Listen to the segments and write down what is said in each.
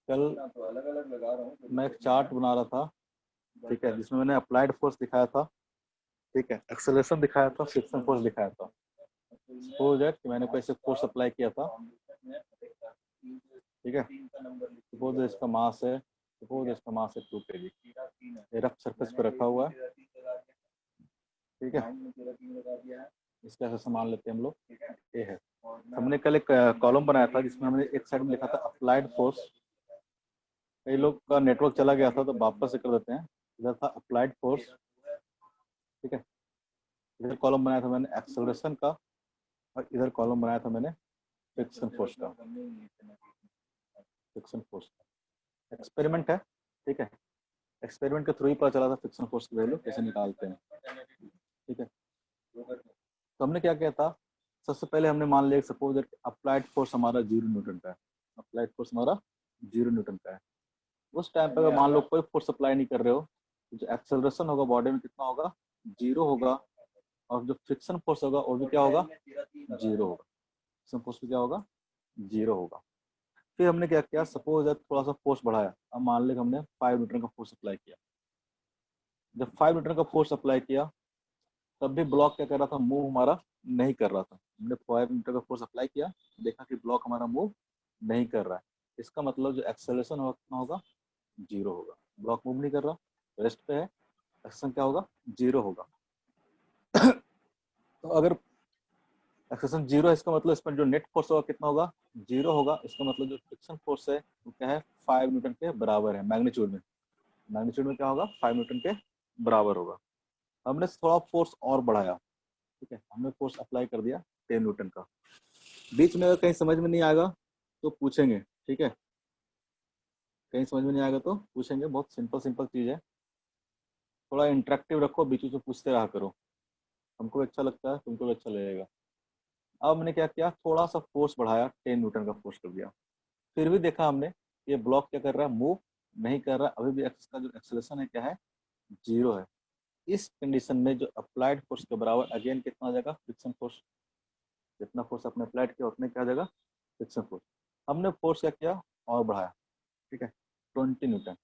कल मैं एक चार्ट बना रहा था, ठीक है, जिसमें मैंने अप्लाइड फोर्स दिखाया था, ठीक है, एक्सेलरेशन दिखाया था, फ्रिक्शन फोर्स दिखाया था। सपोज दैट कि मैंने कोई ऐसे फोर्स अप्लाई किया था, ठीक है, सपोज इसका मास है, सपोज इसका मास है 2 kg, ये रफ सरफेस पे रखा हुआ है, ठीक है, इसका ऐसा मान लेते हैं हम लोग, ये है। हमने कल एक कॉलम बनाया था जिसमें हमने एक साइड में लिखा था अप्लाइड फोर्स। कई लोग का नेटवर्क चला गया था तो वापस से कर देते हैं। इधर था अप्लाइड फोर्स, ठीक है, इधर कॉलम बनाया था मैंने एक्सेलरेशन का, और इधर कॉलम बनाया था मैंने फ्रिक्शन फोर्स का। फ्रिक्शन फोर्स का एक्सपेरिमेंट है, ठीक है, एक्सपेरिमेंट के थ्रू ही पता चला था फ्रिक्शन फोर्स की वैल्यू कैसे निकालते हैं, ठीक है। तो हमने क्या किया था, सबसे पहले हमने मान लिया सपोज दैट अप्लाइड फोर्स हमारा 0 न्यूटन का है, अप्लाइड फोर्स हमारा 0 न्यूटन का है। उस टाइम पे अगर मान लो कोई फोर्स अप्लाई नहीं कर रहे हो तो जो एक्सेलरेशन होगा बॉडी में कितना होगा, 0 होगा, और जो फ्रिक्शन फोर्स होगा वो भी क्या होगा, 0 होगा। फ्रिक्शन फोर्स भी क्या होगा, 0 होगा। फिर हमने क्या किया, सपोज दैट थोड़ा सा फोर्स बढ़ाया, अब मान लें हमने 5 न्यूटन का फोर्स अप्लाई किया। जब 5 न्यूटन का फोर्स अप्लाई किया तब भी ब्लॉक क्या कर रहा था, मूव हमारा नहीं कर रहा था। हमने 5 न्यूटन का फोर्स अप्लाई किया, देखा कि ब्लॉक हमारा मूव नहीं कर रहा है। इसका मतलब जो एक्सेलरेशन होगा कितना होगा, 0 होगा। ब्लॉक मूव नहीं कर रहा, रेस्ट पे है, एक्सेलरेशन क्या होगा, 0 होगा। तो अगर एक्सेलरेशन 0 है इसका मतलब इसमें जो नेट फोर्स होगा कितना होगा, 0 होगा। इसका मतलब जो फ्रिक्शन फोर्स है वो क्या है, 5 न्यूटन के बराबर है मैग्नीट्यूड में। मैग्नीट्यूड में क्या होगा, 5 न्यूटन के बराबर होगा। हमने थोड़ा फोर्स और बढ़ाया, ठीक है, हमने फोर्स अप्लाई कर दिया 10 न्यूटन का। बीच में अगर कहीं समझ में नहीं आएगा तो पूछेंगे, ठीक है, कहीं समझ में नहीं आएगा तो पूछेंगे। बहुत सिंपल सिंपल चीज़ है, थोड़ा इंटरेक्टिव रखो, बीच में पूछते रहा करो, हमको भी अच्छा लगता है, तुमको भी अच्छा लगेगा। अब मैंने क्या किया, थोड़ा सा फोर्स बढ़ाया, 10 न्यूटन का फोर्स कर दिया। फिर भी देखा हमने ये ब्लॉक क्या कर रहा है, मूव नहीं कर रहा, अभी भी इसका जो एक्सेलरेशन है क्या है, 0 है। इस कंडीशन में जो अप्लाइड फोर्स के बराबर अगेन कितना हो जाएगा, फ्रिक्शन फोर्स। जितना फोर्स आपने अप्लाइड किया उतने क्या हो जाएगा, फ्रिक्शन फोर्स। हमने फोर्स क्या किया, और बढ़ाया, ठीक है, 20 न्यूटन।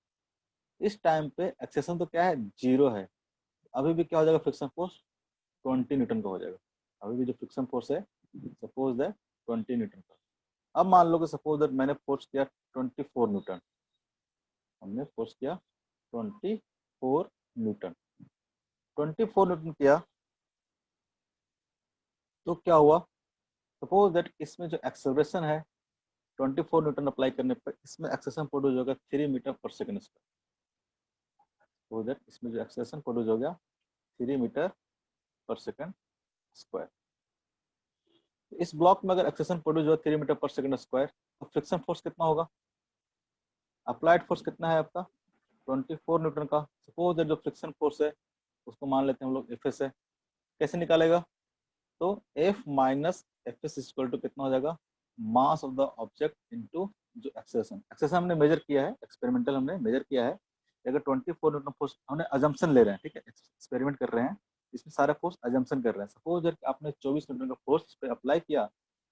इस टाइम पे एक्सेशन तो क्या है, 0 है, अभी भी क्या हो जाएगा, फ्रिक्शन फोर्स 20 न्यूटन का हो जाएगा। अभी भी जो फ्रिक्शन फोर्स है सपोज दैट 20 न्यूटन का। अब मान लो कि सपोज दैट मैंने फोर्स किया 24 न्यूटन, हमने फोर्स किया 24 न्यूटन, 24 न्यूटन किया तो क्या हुआ, सपोज दैट इसमें जो एक्सेलरेशन है 24 न्यूटन अप्लाई करने पर इसमें एक्सेलरेशन प्रोड्यूस होगा 3 मीटर पर सेकंड स्क्वायर। सपोज दैट इसमें जो एक्सेलरेशन प्रोड्यूस हो गया 3 मीटर पर सेकंड स्क्वायर। इस ब्लॉक में अगर एक्सेलरेशन प्रोड्यूस हुआ 3 मीटर पर सेकंड स्क्वायर तो फ्रिक्शन फोर्स कितना होगा, अप्लाइड फोर्स कितना है आपका 24 न्यूटन का। सपोज दैट जो फ्रिक्शन फोर्स है उसको मान लेते हैं हम लोग एफ एस है। कैसे निकालेगा, तो F minus F S equal to कितना हो जाएगा, mass of the object into जो एक्सेलरेशन। एक्सेलरेशन हमने मेजर किया है, एक्सपेरिमेंटल हमने मेजर किया है। अगर 24 न्यूटन फोर्स हमने अजम्पशन ले रहे हैं, ठीक है, एक्सपेरिमेंट कर रहे हैं, इसमें सारा फोर्स अजम्पशन कर रहे हैं। सपोज दैट आपने 24 न्यूटन का फोर्स इस पे अप्लाई किया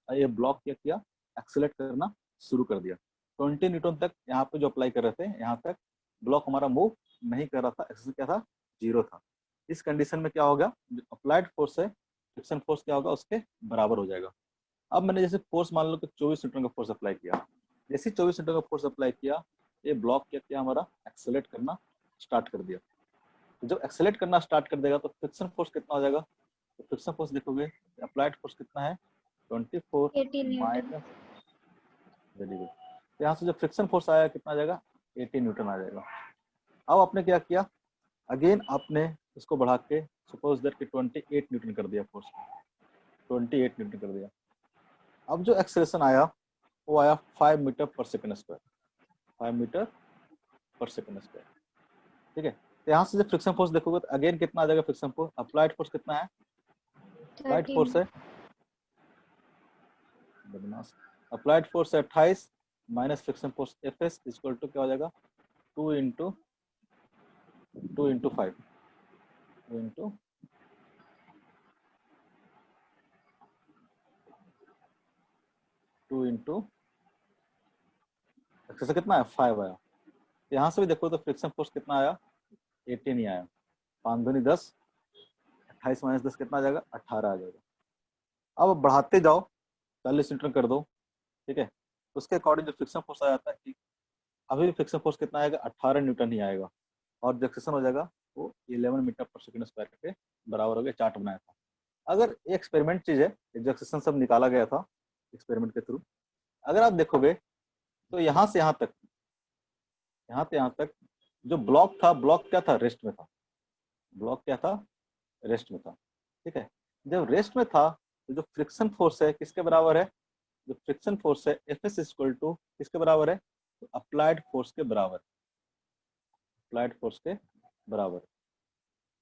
और ये ब्लॉक क्या किया, एक्सेलरेट करना शुरू कर दिया। 20 न्यूटन तक यहाँ पे जो अप्लाई कर रहे थे यहाँ तक ब्लॉक हमारा मूव नहीं कर रहा था, एक्सेलरेशन क्या था, 0 था। इस कंडीशन में क्या होगा, जो अप्लाइड फोर्स है फ्रिक्शन फोर्स क्या होगा, उसके बराबर हो जाएगा। अब मैंने जैसे फोर्स मान लो कि 24 न्यूटन का फोर्स अप्लाई किया, जैसे 24 न्यूटन का फोर्स अप्लाई किया ये ब्लॉक क्या किया, हमारा एक्सेलरेट करना स्टार्ट कर दिया। तो जब एक्सेलरेट करना स्टार्ट कर देगा तो फ्रिक्शन फोर्स कितना हो जाएगा, तो फ्रिक्शन फोर्स देखोगे अप्लाइड फोर्स कितना है 24 माइनस, वेरी गुड। तो यहाँ से जो फ्रिक्शन फोर्स आया कितना आ जाएगा, 18 न्यूटन आ जाएगा। अब आपने क्या किया, अगेन आपने इसको बढ़ा के सपोज दैट कि 28 न्यूटन कर दिया फोर्स, 28 न्यूटन कर दिया। अब जो एक्सेलरेशन आया वो आया 5 मीटर पर सेकंड स्क्वायर, 5 मीटर पर सेकंड स्क्वायर, ठीक है। तो यहाँ से जब फ्रिक्शन फोर्स देखोगे तो अगेन कितना आ जाएगा, फ्रिक्शन फोर्स अप्लाइड फोर्स कितना है, अप्लाइड फोर्स है, अप्लाइड फोर्स है 28 minus friction force F S equal to क्या हो जाएगा, 2 इंटू 5, 2 इंटू 2 इंटू एक्सेसर कितना है 5 आया। यहाँ से भी देखो तो फ्रिक्शन फोर्स कितना आया 18 ही आया। 5 दूनी 10, 28 माइनस 10 कितना आ जाएगा 18 आ जाएगा। अब बढ़ाते जाओ 40 न्यूटन कर दो, ठीक है, उसके अकॉर्डिंग जो फ्रिक्शन फोर्स आ जाता है अभी भी फ्रिक्शन फोर्स कितना आएगा 18 न्यूटन ही आएगा, और जो एक्सेशन हो जाएगा वो 11 मीटर पर सेकंड स्क्वायर के बराबर हो गया। चार्ट बनाया था। अगर ये एक्सपेरिमेंट चीज है, जो एक्सेशन सब निकाला गया था एक्सपेरिमेंट के थ्रू, अगर आप देखोगे तो यहाँ से यहाँ तक, यहाँ से यहाँ तक जो ब्लॉक था, ब्लॉक क्या था रेस्ट में था, ब्लॉक क्या था रेस्ट में था, ठीक है। जब रेस्ट में था तो जो फ्रिक्शन फोर्स है किसके बराबर है, जो फ्रिक्शन फोर्स है एफ एस इक्वल टू किसके बराबर है, तो अप्लाइड फोर्स के बराबर, अप्लाइड फोर्स के बराबर,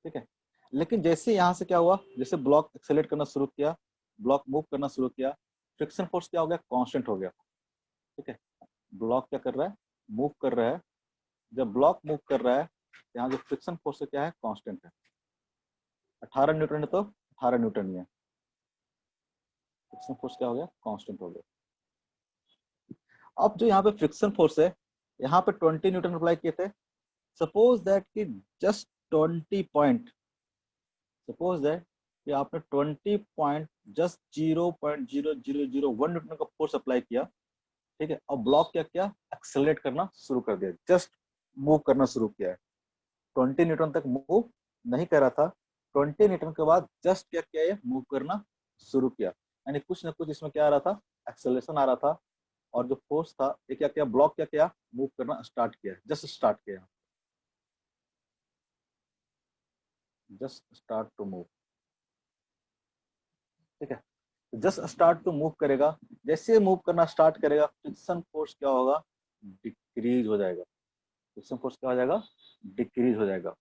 ठीक है। लेकिन जैसे यहाँ से क्या हुआ, जैसे ब्लॉक एक्सेलरेट करना शुरू किया, ब्लॉक मूव करना शुरू किया, फ्रिक्शन फोर्स क्या हो गया कांस्टेंट हो गया, ठीक है। ब्लॉक क्या कर रहा है मूव कर रहा है, जब ब्लॉक मूव कर रहा है यहाँ जो फ्रिक्शन फोर्स क्या है कांस्टेंट है। 18 न्यूटन है तो 18 न्यूटन ही है, फ्रिक्शन फोर्स क्या हो गया कांस्टेंट हो गया। अब जो यहाँ पे फ्रिक्शन फोर्स है, यहाँ पे 20 न्यूटन अप्लाई किए थे। सपोज दैट कि जस्ट 20 पॉइंट, सपोज दैट कि आपने 20 पॉइंट जस्ट 0.0001 न्यूटन का फोर्स अप्लाई किया, ठीक है, और ब्लॉक क्या किया एक्सेलरेट करना शुरू कर दिया, जस्ट मूव करना शुरू किया है। 20 न्यूटन तक मूव नहीं कर रहा था, 20 न्यूटन के बाद जस्ट क्या किया ये मूव करना शुरू किया, यानी कुछ ना कुछ इसमें क्या आ रहा था एक्सेलरेशन आ रहा था, और जो फोर्स था ये क्या किया ब्लॉक क्या किया मूव करना स्टार्ट किया, जस्ट स्टार्ट किया, जस्ट स्टार्ट टू मूव, ठीक है। जस्ट स्टार्ट टू मूव करेगा, जैसे मूव करना स्टार्ट करेगा फ्रिक्शन फोर्स क्या होगा डिक्रीज हो जाएगा, फ्रिक्शन फोर्स क्या हो जाएगा डिक्रीज हो जाएगा,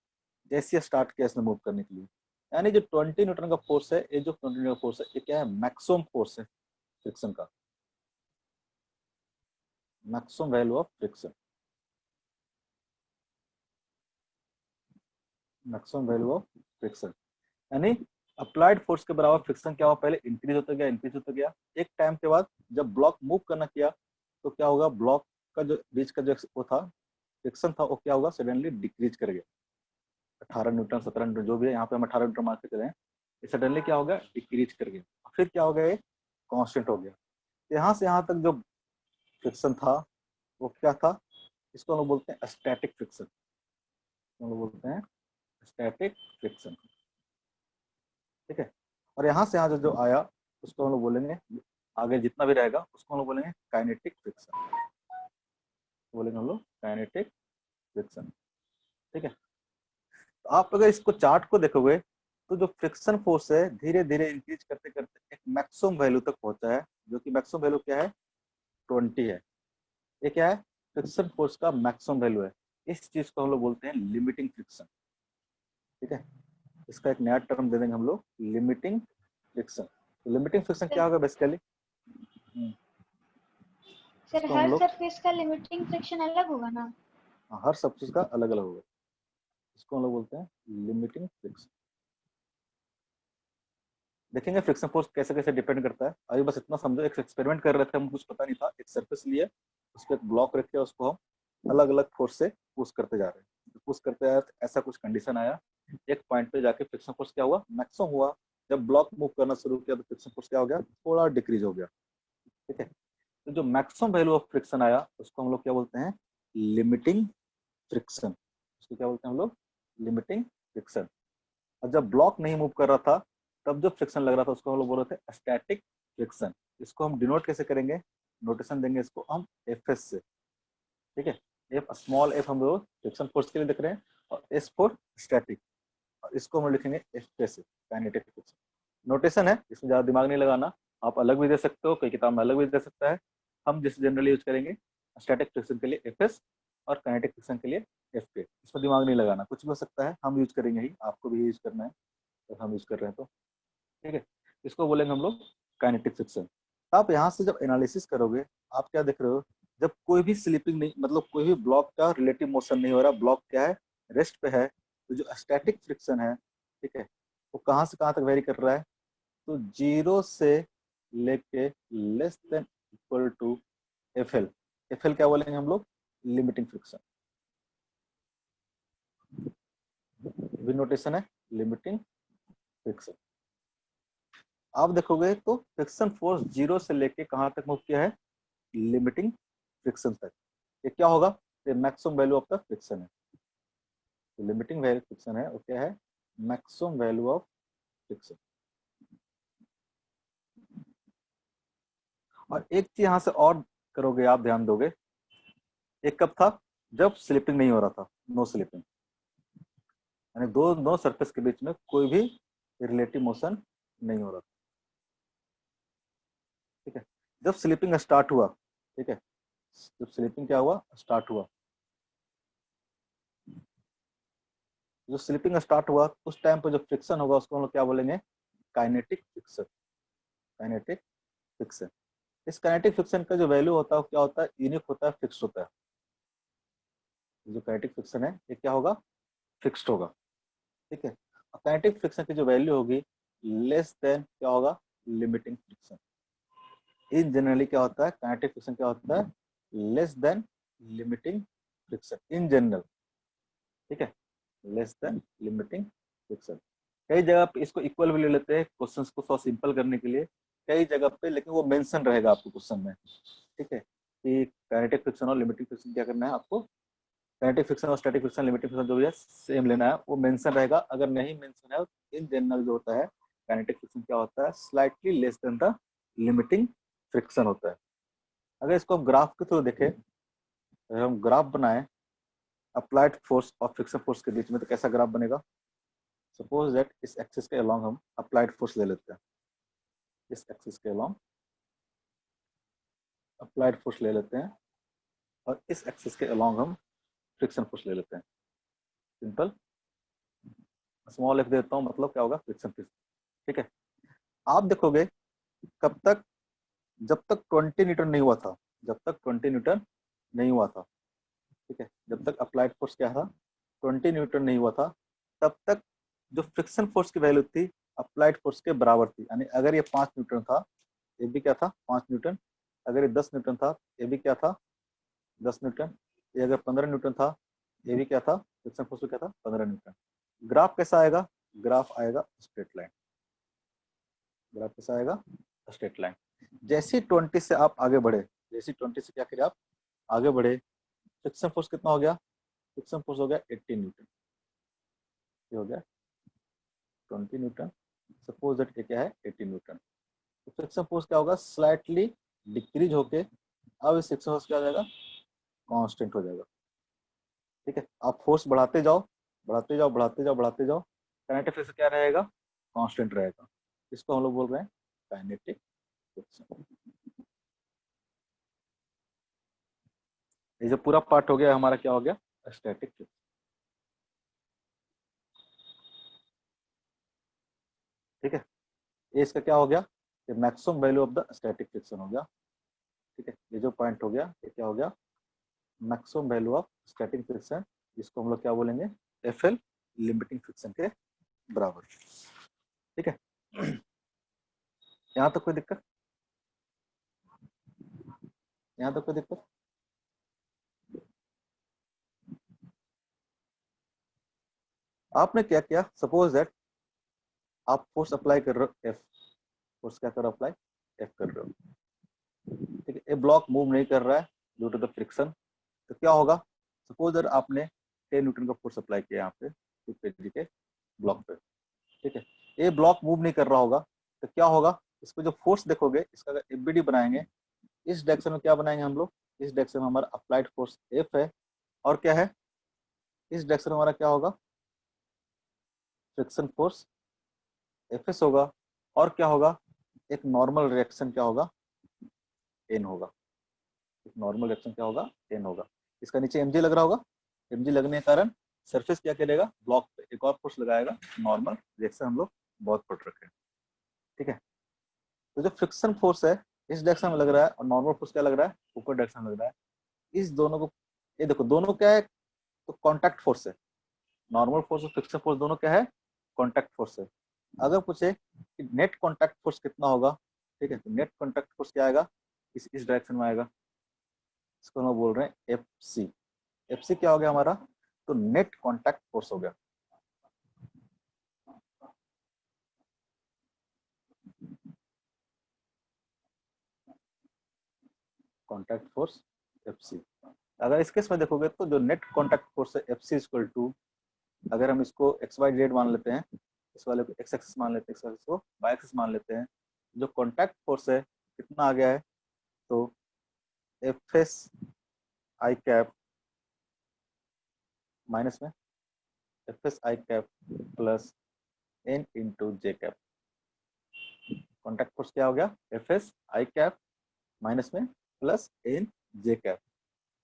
जैसे स्टार्ट किया इसने मूव करने के लिए। यानी जो 20 न्यूटन का फोर्स है, ये जो 20 न्यूटन का फोर्स है ये क्या है मैक्सिमम फोर्स है फ्रिक्शन का, maximum value of friction, maximum value of friction. यानी अप्लाइड फोर्स के बराबर फ्रिक्शन क्या हुआ पहले इंक्रीज होता गया, इंक्रीज होता गया, एक टाइम के बाद जब ब्लॉक मूव करना किया तो क्या होगा ब्लॉक का जो बीच का जो वो था फ्रिक्शन था वो क्या होगा सडनली डिक्रीज कर गया, 18 न्यूटन 17 न्यूटन जो भी है, यहाँ पे हम 18 न्यूटन मान के चले हैं, ये सडनली क्या हो गया डिक्रीज कर गया, फिर क्या हो गया ये कांस्टेंट हो गया। यहाँ से यहाँ तक जो फ्रिक्शन था वो क्या था, इसको हम लोग बोलते हैं स्टैटिक फ्रिक्शन, हम लोग बोलते हैं स्टैटिक फ्रिक्शन, ठीक है। और यहाँ से यहाँ जो आया उसको हम लोग बोलेंगे, आगे जितना भी रहेगा उसको हम लोग बोलेंगे काइनेटिक फ्रिक्शन, बोलेंगे हम लोग काइनेटिक फ्रिक्शन, ठीक है। तो आप अगर इसको चार्ट को देखोगे तो जो फ्रिक्शन फोर्स है धीरे धीरे इंक्रीज करते करते एक मैक्सिमम वैल्यू तक पहुंचा है, जो कि मैक्सिमम वैल्यू क्या है 20 है, ये क्या है फ्रिक्शन फोर्स का मैक्सिमम वैल्यू है। इस चीज को हम लोग बोलते हैं लिमिटिंग फ्रिक्शन, ठीक है। इसका एक नया टर्म दे देंगे हम लोग लिमिटिंग फ्रिक्शन। तो लिमिटिंग फ्रिक्शन क्या होगा बेसिकली, सर हर सरफेस का लिमिटिंग फ्रिक्शन अलग होगा ना, हर सब चीज का अलग अलग होगा, इसको हम लोग बोलते हैं लिमिटिंग फ्रिक्शन। देखेंगे फ्रिक्शन फोर्स कैसे कैसे डिपेंड करता है, अभी बस इतना समझो, एक एक्सपेरिमेंट कर रहे थे हम, कुछ पता नहीं था, एक सरफेस लिए उस पर एक ब्लॉक रखे उसको हम अलग अलग फोर्स से पुश करते जा रहे हैं, पुश करते आए ऐसा कुछ कंडीशन आया, एक पॉइंट पे जाके फ्रिक्शन फोर्स क्या हुआ मैक्सिमम हुआ, जब ब्लॉक मूव करना शुरू किया तो फ्रिक्शन फोर्स क्या हो गया थोड़ा डिक्रीज हो गया, ठीक है। तो जो मैक्सिमम वैल्यू ऑफ फ्रिक्शन आया उसको हम लोग क्या बोलते हैं लिमिटिंग फ्रिक्शन, उसको क्या बोलते हैं हम लोग लिमिटिंग फ्रिक्शन। और जब ब्लॉक नहीं मूव कर रहा था तब जो फ्रिक्शन लग रहा था उसको हम लोग बोल रहे थे स्टैटिक फ्रिक्शन। इसको हम डिनोट कैसे करेंगे, नोटेशन देंगे इसको हम एफ एस से, ठीक है। एफ स्मॉल एफ हम लोग फ्रिक्शन फोर्स के लिए लिख रहे हैं और एस फॉर स्टैटिक, और इसको हम लिखेंगे एफ एस से काइनेटिक फ्रिक्शन। नोटेशन है, इसमें ज्यादा दिमाग नहीं लगाना, आप अलग भी दे सकते हो, कोई किताब में अलग भी दे सकता है, हम जिस जनरली यूज करेंगे स्टैटिक फ्रिक्शन के लिए एफ एस और काइनेटिक फ्रिक्शन के लिए एफ के, इसमें दिमाग नहीं लगाना, कुछ भी हो सकता है, हम यूज करेंगे ही, आपको भी यूज करना है तो हम यूज कर रहे हैं तो, ठीक है। इसको बोलेंगे हम लोग काइनेटिक फ्रिक्शन। आप यहाँ से जब एनालिसिस करोगे आप क्या देख रहे हो, जब कोई भी स्लिपिंग नहीं, मतलब कोई भी ब्लॉक का रिलेटिव मोशन नहीं हो रहा, ब्लॉक क्या है रेस्ट पे है, तो जो स्टैटिक फ्रिक्शन है, ठीक है, वो कहाँ से कहाँ तक वेरी कर रहा है, तो 0 से लेके less than equal to F L, FL क्या बोलेंगे हम लोग, लिमिटिंग फ्रिक्शन, भी नोटेशन है लिमिटिंग फ्रिक्शन। आप देखोगे तो फ्रिक्शन फोर्स 0 से लेके कहां तक मूव किया है, लिमिटिंग फ्रिक्शन तक। ये क्या होगा, ये maximum value of the friction है। लिमिटिंग वैल्यू फ्रिक्शन है वो क्या है, मैक्सिमम वैल्यू ऑफ फ्रिक्शन। और एक चीज यहाँ से और करोगे आप, ध्यान दोगे, एक कब था, जब स्लिपिंग नहीं हो रहा था, नो स्लिपिंग, यानी दो सरफेस के बीच में कोई भी रिलेटिव मोशन नहीं हो रहा था। ठीक है, जब स्लिपिंग स्टार्ट हुआ, ठीक है, जब स्लिपिंग क्या हुआ, स्टार्ट हुआ, जो स्लिपिंग स्टार्ट हुआ उस टाइम पर जो फ्रिक्शन होगा उसको हम लोग क्या बोलेंगे, काइनेटिक फ्रिक्शन, काइनेटिक फ्रिक्शन। इस काइनेटिक फ्रिक्शन का जो वैल्यू होता है वो क्या होता है, यूनिक होता है, फिक्स्ड होता है। जो काइनेटिक फ्रिक्शन है ये क्या होगा, फिक्स्ड होगा। ठीक है, काइनेटिक फ्रिक्शन की जो वैल्यू होगी लेस देन क्या होगा, लिमिटिंग फ्रिक्शन। इन जनरली क्या होता है, काइनेटिक फ्रिक्शन क्या होता है, लेस देन लिमिटिंग फ्रिक्शन इन जनरल। ठीक है, लेस देन लिमिटिंग फ्रिक्शन। कई जगह पे इसको इक्वल भी ले लेते हैं क्वेश्चंस को थोड़ा सिंपल करने के लिए, कई जगह पे, लेकिन वो मेंशन रहेगा आपको क्वेश्चन में। ठीक है, कि काइनेटिक फ्रिक्शन और लिमिटिंग फ्रिक्शन क्या करना है आपको, काइनेटिक फ्रिक्शन और स्टैटिक फ्रिक्शन, लिमिटिंग फ्रिक्शन जो भी है सेम लेना है, वो मेंशन रहेगा। अगर नहीं मेंशन है, इन जनरल जो होता है काइनेटिक फ्रिक्शन क्या होता है, slightly less than the limiting friction होता है। अगर इसको हम ग्राफ के थ्रू देखें, अगर हम ग्राफ बनाएं अप्लाइड फोर्स और फ्रिक्शन फोर्स के बीच में, तो कैसा ग्राफ बनेगा, सपोज दैट इस एक्सिस के अलोंग हम अप्लाइड फोर्स ले लेते हैं, इस एक्सिस के अलोंग अप्लाइड फोर्स ले लेते हैं, और इस एक्सिस के अलोंग हम फ्रिक्शन फोर्स ले लेते हैं। सिंपल, स्मॉल एफ देता हूँ, मतलब क्या होगा, फ्रिक्शन फोर्स। ठीक है, आप देखोगे कब तक, जब तक 20 न्यूटन नहीं हुआ था, जब तक 20 न्यूटन नहीं हुआ था, ठीक है, जब तक अप्लाइड फोर्स क्या था, 20 न्यूटन नहीं हुआ था, तब तक जो फ्रिक्शन फोर्स की वैल्यू थी अप्लाइड फोर्स के बराबर थी। यानी अगर ये 5 न्यूटन था, ये भी क्या था, 5 न्यूटन। अगर ये 10 न्यूटन था, ये भी क्या था, 10 न्यूटन। ये अगर 15 न्यूटन था, ये भी क्या था, फ्रिक्शन फोर्स क्या था, 15 न्यूटन। ग्राफ कैसा आएगा, ग्राफ आएगा स्ट्रेट लाइन, ग्राफ कैसा आएगा, स्ट्रेट लाइन। जैसे 20 से आप आगे बढ़े, जैसे 20 से क्या करें आप आगे बढ़े, फ्रिक्शन फोर्स कितना हो गया, फ्रिक्शन फोर्स हो गया 80 न्यूटन। ये हो गया 20 न्यूटन, सपोज दैट ये क्या है, 80 न्यूटन। तो फ्रिक्शन फोर्स क्या होगा, स्लाइटली डिक्रीज होके अब इस फ्रिक्शन फोर्स क्या हो जाएगा, कांस्टेंट हो जाएगा। ठीक है, आप फोर्स बढ़ाते जाओ, बढ़ाते जाओ, बढ़ाते जाओ, बढ़ाते जाओ, काइनेटिक फ्रिक्शन क्या रहेगा, कांस्टेंट रहेगा। इसको हम लोग बोल रहे हैं काइनेटिक फ्रिक्शन। ये जो पूरा पार्ट हो गया हमारा क्या हो गया, स्टैटिक फ्रिक्शन। ठीक है, ये इसका क्या हो गया, ये maximum value of the static friction हो गया। ठीक है, ये जो पॉइंट हो गया ये क्या हो गया, maximum value of static friction, जिसको हम लोग क्या बोलेंगे, FL, लिमिटिंग फ्रिक्शन के बराबर। ठीक है, यहाँ तक कोई दिक्कत, यहाँ तक कोई दिक्कत। आपने क्या किया, सपोज दैट आप फोर्स अप्लाई कर रहे हो F, फोर्स क्या कर रहे हो, अप्लाई F कर रहे हो। ठीक है, ये ब्लॉक मूव नहीं कर रहा है ड्यू टू द फ्रिक्शन, तो क्या होगा, सपोज दैट आपने 10 न्यूटन का फोर्स अप्लाई किया यहाँ पे 2 kg के ब्लॉक पे। ठीक है, ये ब्लॉक मूव नहीं कर रहा होगा, तो क्या होगा, इसको जो फोर्स देखोगे, इसका अगर FBD बनाएंगे, इस डायरेक्शन में क्या बनाएंगे हम लोग, इस डायरेक्शन में हमारा अप्लाइड फोर्स F है, और क्या है, इस डायरेक्शन में हमारा क्या होगा, फ्रिक्शन फोर्स FS होगा, और क्या होगा, एक नॉर्मल रिएक्शन क्या होगा, N होगा। एक नॉर्मल रिएक्शन क्या होगा, N होगा। इसका नीचे mg लग रहा होगा, mg लगने के कारण सरफेस क्या करेगा, ब्लॉक पे एक और फोर्स लगाएगा, नॉर्मल रिएक्शन हम लोग बहुत पढ़ रखे हैं। ठीक है, तो जो फ्रिक्शन फोर्स है इस डायरेक्शन में लग रहा है, और नॉर्मल फोर्स क्या लग रहा है, ऊपर डायरेक्शन में लग रहा है। इस दोनों को, ये देखो दोनों क्या है, तो कॉन्टैक्ट फोर्स है, नॉर्मल फोर्स और फ्रिक्शन फोर्स दोनों क्या है, कॉन्टैक्ट फोर्स है। अगर पूछे कि नेट कॉन्टैक्ट फोर्स कितना होगा, ठीक है, तो नेट कॉन्टैक्ट फोर्स क्या आएगा, इस डायरेक्शन में आएगा। इसको हम बोल रहे हैं एफ सी। एफ सी क्या हो गया हमारा, तो नेट कॉन्टैक्ट फोर्स हो गया। Contact force F C. अगर इस केस में देखोगे तो जो नेट कॉन्टैक्ट फोर्स है एफ सी इक्वल टू, अगर हम इसको एक्स वाई जेड मान लेते हैं, इस वाले को एक्स एक्सिस मान लेते हैं, इस वाले को वाई एक्सिस मान लेते हैं, जो कॉन्टैक्ट फोर्स है कितना आ गया है, तो F S I cap minus में F S I cap plus N into J cap. Contact force क्या हो गया, F S I cap minus में प्लस एन जे कैप।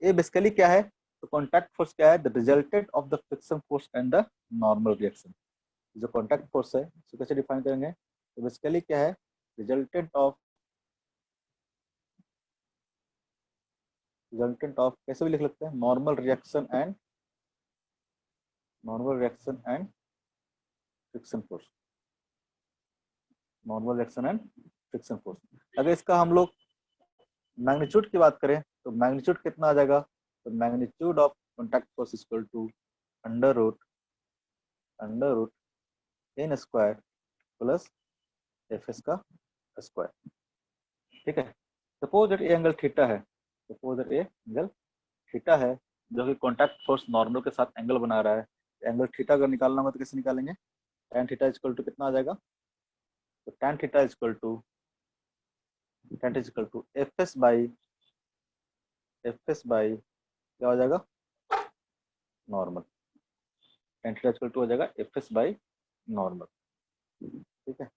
ये बेसिकली क्या है, तो कॉन्टैक्ट फोर्स क्या है, the resultant of the friction force and the normal reaction. जो कॉन्टैक्ट फोर्स है इसको कैसे डिफाइन करेंगे, तो बेसिकली क्या है, रिजल्टेंट ऑफ कैसे भी लिख लेते हैं, normal reaction and friction force. Normal reaction and friction force. अगर इसका हम लोग मैग्नीट्यूड की बात करें तो मैग्नीट्यूड कितना आ जाएगा, तो magnitude of contact force equal to under root N square plus F S का स्क्वायर। ठीक है। सपोज दैट ये एंगल थीटा है, जो कि कॉन्टैक्ट फोर्स नॉर्मल के साथ एंगल बना रहा है। एंगल थीटा अगर निकालना हो तो कैसे निकालेंगे, tan थीटा इक्वल टू कितना आ जाएगा, तो tan theta equal to F S by क्या हो जाएगा, normal. tan theta equal to हो जाएगा एफ एस बाई नॉर्मल। ठीक है।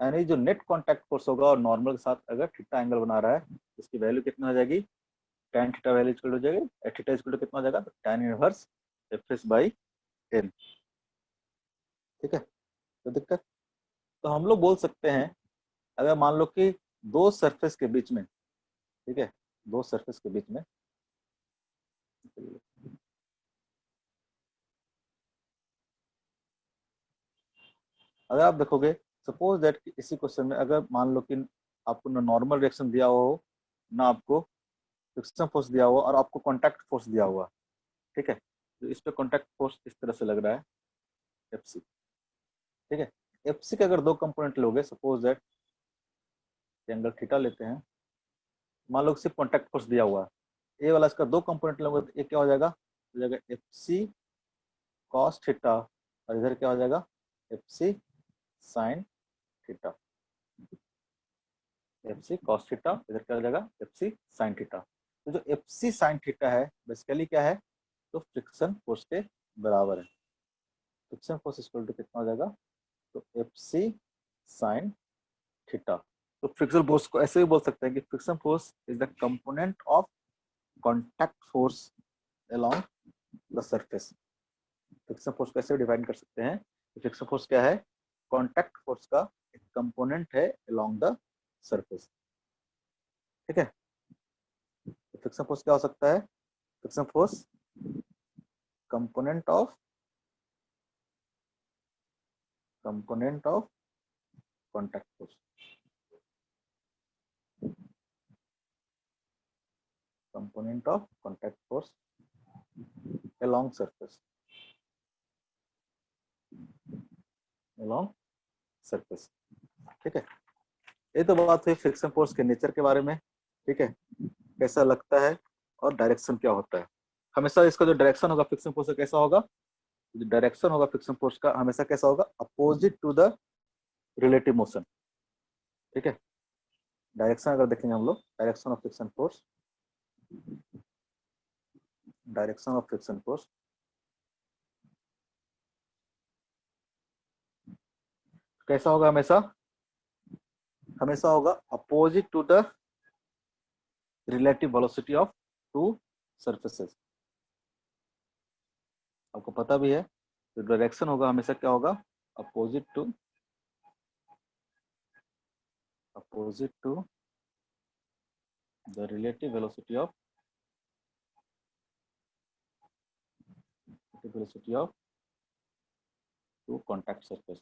यानी जो नेट कॉन्टैक्ट फोर्स होगा और नॉर्मल के साथ अगर थीटा एंगल बना रहा है, इसकी वैल्यू कितना हो जाएगी, tan थीटा वैल्यू इक्वल हो जाएगी, थीटा इक्वल टू कितना हो जाएगा, tan inverse F S by N. ठीक है। तो दिक्कत, तो हम लोग बोल सकते हैं, अगर मान लो कि दो सरफेस के बीच में, ठीक है, दो सरफेस के बीच में, अगर आप देखोगे, सपोज दैट इसी क्वेश्चन में अगर मान लो कि आपको ना नॉर्मल रिएक्शन दिया हुआ हो, ना आपको फ्रिक्शन फोर्स दिया हुआ, और आपको कॉन्टैक्ट फोर्स दिया हुआ। ठीक है। तो इस पे कॉन्टैक्ट फोर्स इस तरह से लग रहा है, एफ सी। ठीक है। एफ सी के अगर दो कंपोनेंट लोगे, सपोज दैट एंगल थीटा लेते हैं, मान लो सिर्फ कॉन्टैक्ट फोर्स दिया हुआ है, ए वाला इसका दो कंपोनेंट लोगे तो ये क्या हो जाएगा, एफ सी कॉस थीटा, और इधर क्या हो जाएगा, F C sine theta. F C cos theta, इधर क्या हो जाएगा, एफ सी साइन थीटा। तो जो एफ सी साइन थीटा है बेसिकली क्या है, तो फ्रिक्शन फोर्स के बराबर है। फ्रिक्शन फोर्स इक्वल टू कितना हो जाएगा, तो एफ सी साइन थीटा। तो फ्रिक्शन फोर्स को ऐसे भी बोल सकते हैं कि friction force is the component of contact force along the surface. Friction force को ऐसे डिफाइन कर सकते हैं कि फ्रिक्शन फोर्स क्या है, कॉन्टैक्ट फोर्स का एक कंपोनेंट है अलोंग द सरफेस। ठीक है। तो फ्रिक्शन फोर्स क्या हो सकता है, friction force component of contact force, component of contact force along surface, along surface. ठीक है। ये तो बात हुई फ्रिक्शन फोर्स के नेचर के बारे में। ठीक है, कैसा लगता है और डायरेक्शन क्या होता है। हमेशा इसका जो डायरेक्शन होगा फ्रिक्शन फोर्स का कैसा होगा, जो डायरेक्शन होगा फ्रिक्शन फोर्स का हमेशा कैसा होगा, opposite to the relative motion. ठीक है। डायरेक्शन अगर देखेंगे हम लोग, direction of friction force, direction of friction force कैसा होगा, हमेशा हमेशा होगा opposite to the relative velocity of two surfaces. आपको पता भी है, तो डायरेक्शन होगा हमेशा क्या होगा, opposite to the relative velocity of two contact surface.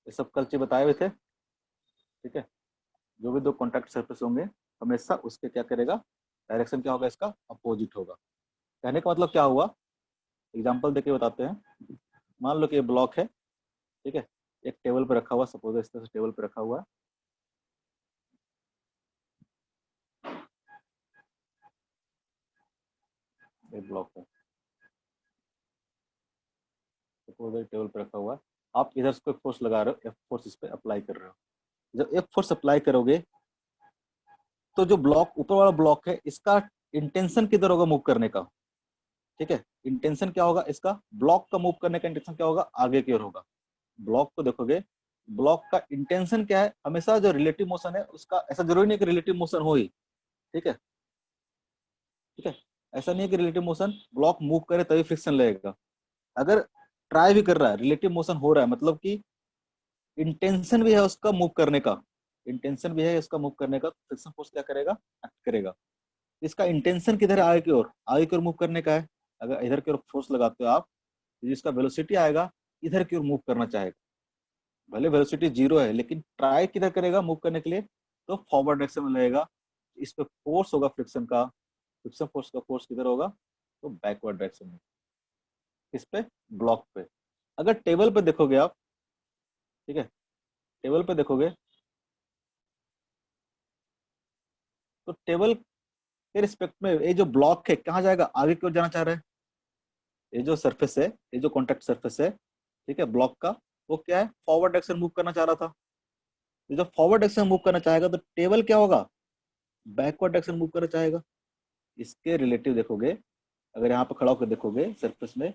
ये सब कल चीज बताए हुए थे। ठीक है। जो भी दो कॉन्टैक्ट सरफेस होंगे हमेशा उसके क्या करेगा, डायरेक्शन क्या होगा, इसका अपोजिट होगा। कहने का मतलब क्या हुआ, एग्जाम्पल देके बताते हैं। मान लो कि ये ब्लॉक है, ठीक है, एक टेबल पे रखा हुआ, सपोज इस तरह से टेबल पे रखा हुआ है। एक ब्लॉक है, सपोज टेबल पे रखा हुआ है। आप इधर से फोर्स लगा रहे हो, एफ फोर्स इस पे अप्लाई कर रहे हो। जब एफ फोर्स अप्लाई करोगे तो जो ब्लॉक ऊपर वाला ब्लॉक है इसका इंटेंशन किधर होगा मूव करने का, ठीक है। इंटेंशन क्या होगा इसका, ब्लॉक का मूव करने का इंटेंशन क्या होगा, आगे की ओर होगा। ब्लॉक को देखोगे, ब्लॉक का इंटेंशन क्या है, हमेशा जो रिलेटिव मोशन है उसका, ऐसा जरूरी नहीं कि रिलेटिव मोशन हो ही, ठीक है, ठीक है। ऐसा नहीं है कि रिलेटिव मोशन ब्लॉक मूव करे तभी फ्रिक्शन लगेगा। अगर ट्राई भी कर रहा है, रिलेटिव मोशन हो रहा है, मतलब कि इंटेंशन भी है उसका मूव करने का, इंटेंशन भी है उसका मूव करने का, फ्रिक्शन फोर्स क्या करेगा, एक्ट करेगा। इसका इंटेंशन किधर है, आगे की ओर मूव करने का है। अगर इधर की ओर फोर्स लगाते हो आप, तो जिसका वेलोसिटी आएगा इधर की ओर मूव करना चाहेगा। भले वेलोसिटी जीरो है लेकिन ट्राई किधर करेगा मूव करने के लिए, तो फॉरवर्ड डायरेक्शन में लगेगा। इस पे फोर्स होगा फ्रिक्शन का, फ्रिक्शन फोर्स का फोर्स किधर होगा, तो बैकवर्ड डायरेक्शन में, इस पे, ब्लॉक पे। अगर टेबल पे देखोगे आप, ठीक है, टेबल पे देखोगे तो टेबल के रिस्पेक्ट में ये जो ब्लॉक है कहाँ जाएगा, आगे की ओर जाना चाह रहा है। ये जो सरफेस है, ये जो कॉन्टेक्ट सरफेस है, ठीक है, ब्लॉक का, वो क्या है, फॉरवर्ड डायरेक्शन मूव करना चाह रहा था। तो जब फॉरवर्ड डायरेक्शन मूव करना चाहेगा तो टेबल क्या होगा, बैकवर्ड डायरेक्शन मूव करना चाहेगा। इसके रिलेटिव देखोगे, अगर यहाँ पे खड़ा होकर देखोगे सरफेस में,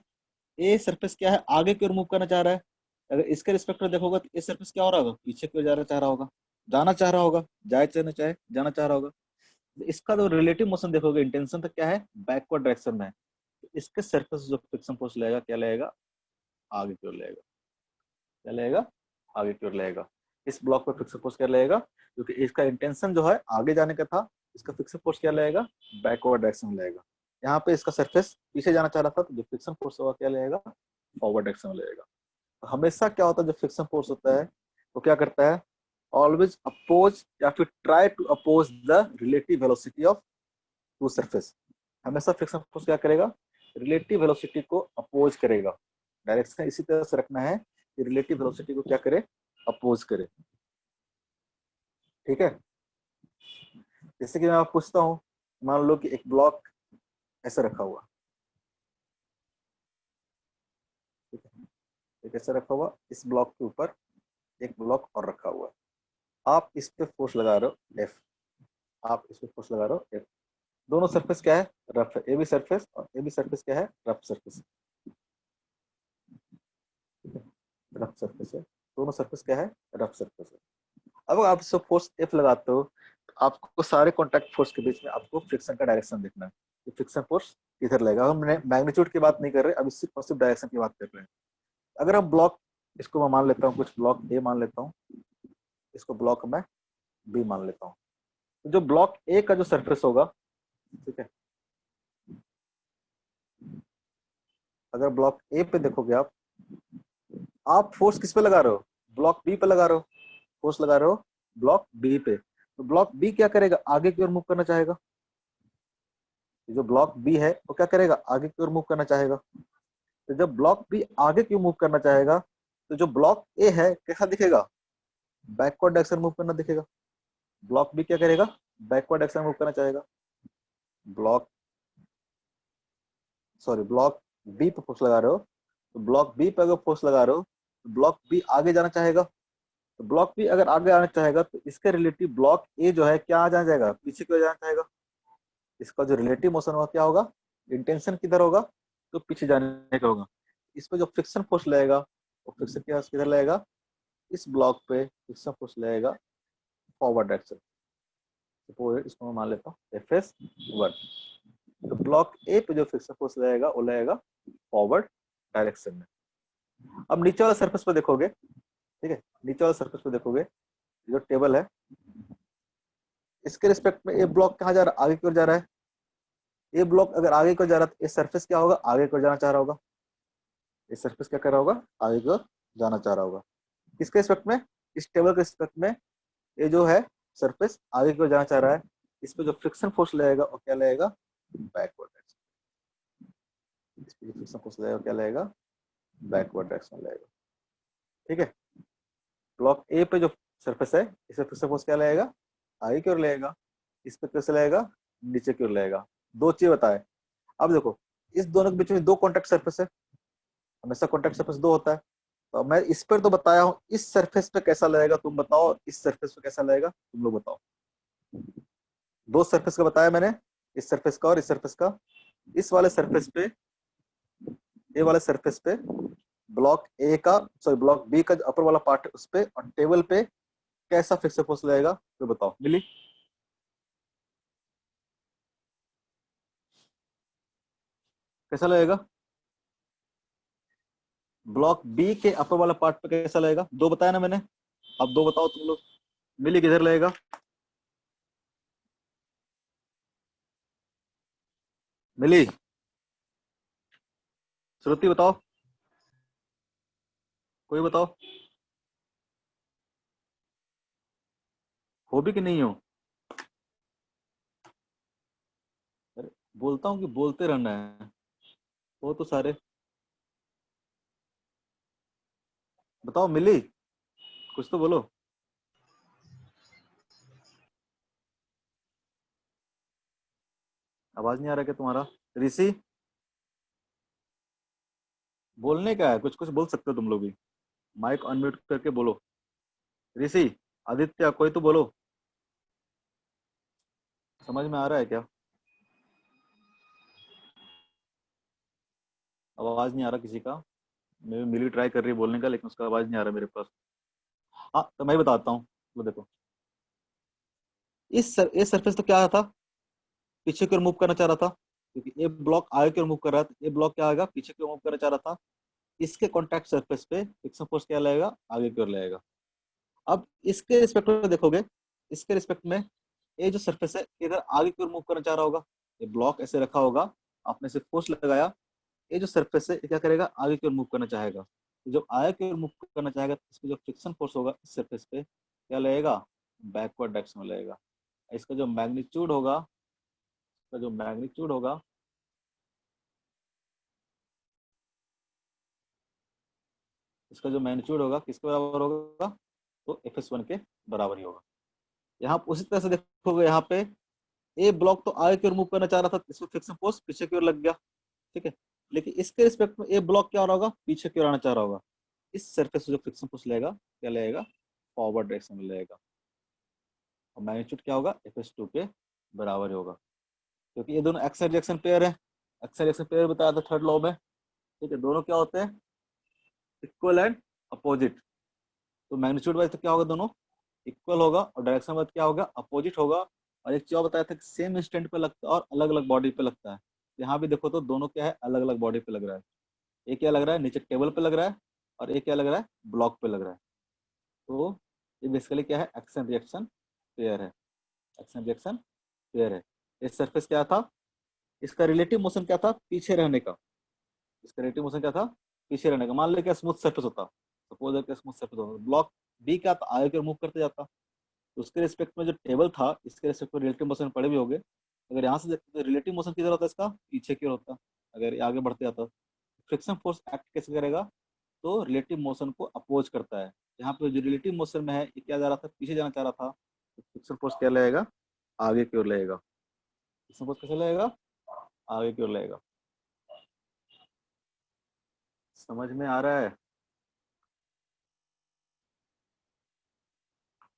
ये सरफेस क्या है, आगे की ओर मूव करना चाह रहा है। अगर इसके रिस्पेक्ट में देखोगे तो ये सरफेस क्या हो रहा होगा, पीछे की ओर जाना चाह रहा होगा, जाना चाह रहा होगा, जाए चाहे न चाहे जाना चाह रहा होगा। तो इसका जो रिलेटिव मोशन देखोगे, इंटेंशन तो क्या है, बैकवर्ड डायरेक्शन में है। तो इसके सरफेस जो फ्रिक्शन फोर्स लगेगा, क्या लगेगा, आगे की ओर लगेगा। क्या लगेगा, आगे की ओर लगेगा। इस ब्लॉक पे फ्रिक्शन फोर्स क्या लगेगा, क्योंकि इसका इंटेंशन जो है आगे जाने का था, इसका फ्रिक्शन फोर्स क्या लगेगा, बैकवर्ड डायरेक्शन में लगेगा। यहाँ पे इसका सरफेस पीछे जाना चाह रहा था, तो जो फ्रिक्शन फोर्स होगा क्या लगेगा, फॉरवर्ड डायरेक्शन में लगेगा। तो हमेशा क्या होता है, जो फ्रिक्शन फोर्स होता है वो क्या करता है, ऑलवेज अपोज या फिर try to oppose the relative velocity of two surface. हमेशा फ्रिक्शन फोर्स क्या करेगा, रिलेटिव वेलोसिटी को अपोज करेगा। डायरेक्शन इसी तरह से रखना है कि रिलेटिव वेलोसिटी को क्या करे, अपोज करे, ठीक है। जैसे कि मैं आपको पूछता हूँ, मान लो कि एक ब्लॉक ऐसा रखा हुआ, ठीक है, एक ऐसा रखा हुआ, इस ब्लॉक के ऊपर एक ब्लॉक और रखा हुआ है। आप इस पे फोर्स लगा रहे हो एफ, आप इस पे फोर्स लगा रहे हो एफ। दोनों सरफेस क्या है, रफ है, ए बी सरफेस और ए बी सरफेस क्या है, रफ सरफेस, रफ सरफेस है। दोनों सरफेस क्या है, रफ सरफेस है। अब आप इसको फोर्स एफ लगाते हो, तो आपको सारे कॉन्टैक्ट फोर्स के बीच में आपको फ्रिक्शन का डायरेक्शन देखना है कि फ्रिक्शन फोर्स किधर लगेगा। हम मैग्नीट्यूड की बात नहीं कर रहे, अब सिर्फ डायरेक्शन की बात कर रहे हैं। अगर हम ब्लॉक, इसको मैं मान लेता हूँ, कुछ ब्लॉक ए मान लेता हूँ, इसको ब्लॉक मैं बी मान लेता हूँ। तो जो ब्लॉक ए का जो सरफेस होगा, ठीक है, अगर ब्लॉक ए पे देखोगे आप फोर्स किस पे लगा रहे हो, ब्लॉक बी पे लगा रहे हो, फोर्स लगा रहे हो ब्लॉक बी पे। तो ब्लॉक बी क्या करेगा, आगे की ओर मूव करना चाहेगा। जो ब्लॉक बी है वो क्या करेगा, आगे की ओर मूव करना चाहेगा। तो जब ब्लॉक बी आगे की ओर मूव करना चाहेगा, तो जो ब्लॉक ए है कैसा दिखेगा, बैकवर्ड डायरेक्शन मूव करना दिखेगा। ब्लॉक बी क्या करेगा, बैकवर्ड डायरेक्शन मूव करना चाहेगा। ब्लॉक ब्लॉक बी पे फोर्स लगा रहे हो, तो ब्लॉक बी पे अगर फोर्स लगा रहे हो तो ब्लॉक बी आगे जाना चाहेगा। तो ब्लॉक बी अगर आगे आना चाहेगा तो इसके रिलेटिव ब्लॉक ए जो है क्या आ जाएगा, पीछे क्यों जाना चाहेगा। इसका जो रिलेटिव मोशन होगा क्या होगा, इंटेंशन किधर होगा, तो पीछे जाने का होगा। इस पे जो फ्रिक्शन फोर्स लगेगा वो फ्रिक्शन किधर लगेगा, इस ब्लॉक पे फ्रिक्शन फोर्स लगेगा फॉरवर्ड डायरेक्शन। सपोज इसको मैं मान लेता हूँ एफ एस 1। तो ब्लॉक ए पे जो फ्रिक्शन फोर्स लगेगा वो लगेगा फॉरवर्ड डायरेक्शन में। अब नीचे वाला सरफेस पे देखोगे, ठीक है, नीचे वाला सरफेस पे देखोगे, जो टेबल है इसके रिस्पेक्ट में ए ब्लॉक कहाँ जा रहा है, आगे की ओर जा रहा है। ए ब्लॉक अगर आगे की ओर जा रहा है तो ये सरफेस क्या होगा, आगे की ओर जाना चाह रहा होगा। ये सरफेस क्या कर रहा होगा, आगे की ओर जाना चाह रहा होगा। किसके रिस्पेक्ट में, इस टेबल के रिस्पेक्ट में। ये जो है सरफेस आगे की ओर जाना चाह रहा है, इस पे जो फ्रिक्शन फोर्स लगेगा वो क्या लगेगा, बैकवर्ड डायरेक्शन। इस पे जो फ्रिक्शन फोर्स लगेगा क्या लगेगा, बैकवर्ड डायरेक्शन लगेगा। ठीक है, ब्लॉक ए पे जो सरफेस है इस पे फ्रिक्शन फोर्स क्या लगेगा, आगे की ओर लगेगा, इस पे कैसे लगेगा, नीचे की ओर लगेगा। दो चीज बताए। अब देखो इस दोनों के बीच में दो कॉन्टेक्ट सरफेस है, हमेशा कॉन्टेक्ट सरफेस दो होता है, तो मैं इस पर तो बताया हूँ, इस सरफेस पे कैसा लगेगा तुम बताओ, इस सरफेस पे कैसा लगेगा तुम लोग बताओ। दो सरफेस का बताया मैंने, इस सरफेस का और इस सरफेस का। इस वाले सरफेस पे, ये वाले सरफेस पे ब्लॉक ए का, सॉरी ब्लॉक बी का जो अपर वाला पार्ट है उस पे और टेबल पे कैसा फ्रिक्शन फोर्स लगेगा तो बताओ। मिली, कैसा लगेगा, ब्लॉक बी के अपर वाला पार्ट पे कैसा लगेगा, दो बताया ना मैंने, अब दो बताओ तुम लोग। मिली किधर लगेगा, मिली, श्रुति बताओ, कोई बताओ, हो भी कि नहीं हो। अरे बोलता हूँ कि बोलते रहना है, वो तो सारे बताओ। मिली, कुछ तो बोलो, आवाज नहीं आ रहा क्या तुम्हारा। ऋषि, बोलने का है, कुछ कुछ बोल सकते हो तुम लोग भी, माइक अनम्यूट करके बोलो। ऋषि, आदित्य, कोई तो बोलो, समझ में आ रहा है क्या, आवाज नहीं आ रहा किसी का। मैं मिली ट्राई कर रही है बोलने का लेकिन उसका आवाज नहीं आ रहा मेरे पास। हाँ तो मैं बताता हूँ, वो देखो इस सरफेस तो क्या था, पीछे की ओर मूव करना चाह रहा था, क्योंकि ये ब्लॉक आगे की ओर मूव कर रहा था, ये ब्लॉक क्या आएगा, पीछे की ओर मूव करना चाह रहा था। इसके कॉन्टैक्ट सरफेस पे फ्रिक्शन फोर्स क्या लगेगा, आगे की ओर लगेगा। अब इसके रिस्पेक्ट में देखोगे, इसके रिस्पेक्ट में ये जो सरफेस है इधर आगे की ओर मूव करना चाह रहा होगा, ये ब्लॉक ऐसे रखा होगा, आपने से फोर्स लगाया, ये जो सरफेस है ये क्या करेगा, आगे की ओर मूव करना चाहेगा। तो जब आगे की ओर मूव करना चाहेगा तो इसमें जो फ्रिक्शन फोर्स होगा इस सरफेस पे क्या लगेगा, बैकवर्ड डायरेक्शन में लगेगा। इसका जो मैग्नीट्यूड होगा, इसका जो मैग्नीट्यूड होगा, इसका जो मैग्नीट्यूड होगा किसके बराबर होगा, तो Fs1 के बराबर ही होगा। यहाँ उसी तरह से देखोगे, यहाँ पे ए ब्लॉक तो आगे की ओर मूव करना चाह रहा था, इसमें फ्रिक्शन फोर्स पीछे की ओर लग गया। ठीक है, लेकिन इसके रिस्पेक्ट में ए ब्लॉक क्या हो रहा होगा, पीछे की ओर आना चाह रहा होगा, इस सरफेस से जो फ्रिक्शन फोर्स लगेगा क्या लगेगा, फॉरवर्ड डायरेक्शन में लगेगा। और मैग्नीट्यूड क्या होगा, Fs2 के बराबर ही होगा, क्योंकि ये दोनों एक्शन रिएक्शन पेयर है। एक्शन रिएक्शन पेयर बताया था थर्ड लॉ में। ठीक है, दोनों क्या होते हैं, इक्वल एंड अपोजिट। तो मैग्नीट्यूड वाइज तो क्या होगा, दोनों इक्वल होगा, और डायरेक्शन वाइज क्या होगा, अपोजिट होगा। और एक चीज और बताया था कि सेम इंस्टेंट पे लगता है और अलग अलग बॉडी पे लगता है। यहाँ भी देखो तो दोनों क्या है, अलग अलग बॉडी पे लग रहा है। एक क्या लग रहा है, नीचे टेबल पे लग रहा है, और एक क्या लग रहा है, ब्लॉक पे लग रहा है। तो ये बेसिकली क्या है, एक्शन रिएक्शन पेयर है, एक्शन रिएक्शन पेयर है। इस सरफेस क्या था, इसका रिलेटिव मोशन क्या था, पीछे रहने का। इसका रिलेटिव मोशन क्या था, पीछे रहने का। मान लो क्या स्मूथ सरफेस होता, सपोज है स्मूथ सरफेस होता, ब्लॉक बी क्या था, आगे की ओर मूव करते जाता, तो उसके रिस्पेक्ट में जो टेबल था इसके रिस्पेक्ट में रिलेटिव मोशन पड़े भी होंगे। अगर यहाँ से देखते तो रिलेटिव मोशन किधर होता है, इसका पीछे की ओर होता। अगर ये आगे बढ़ते जाता, फ्रिक्शन फोर्स एक्ट कैसे करेगा, तो रिलेटिव मोशन को अपोज करता है। यहाँ पे जो रिलेटिव मोशन में है ये क्या जा रहा था, पीछे जाना चाह रहा था, तो फ्रिक्शन फोर्स क्या लगेगा, आगे की ओर लगेगा। फ्रिक्शन फोर्स कैसे लगेगा, आगे की ओर लगेगा। समझ में आ रहा है।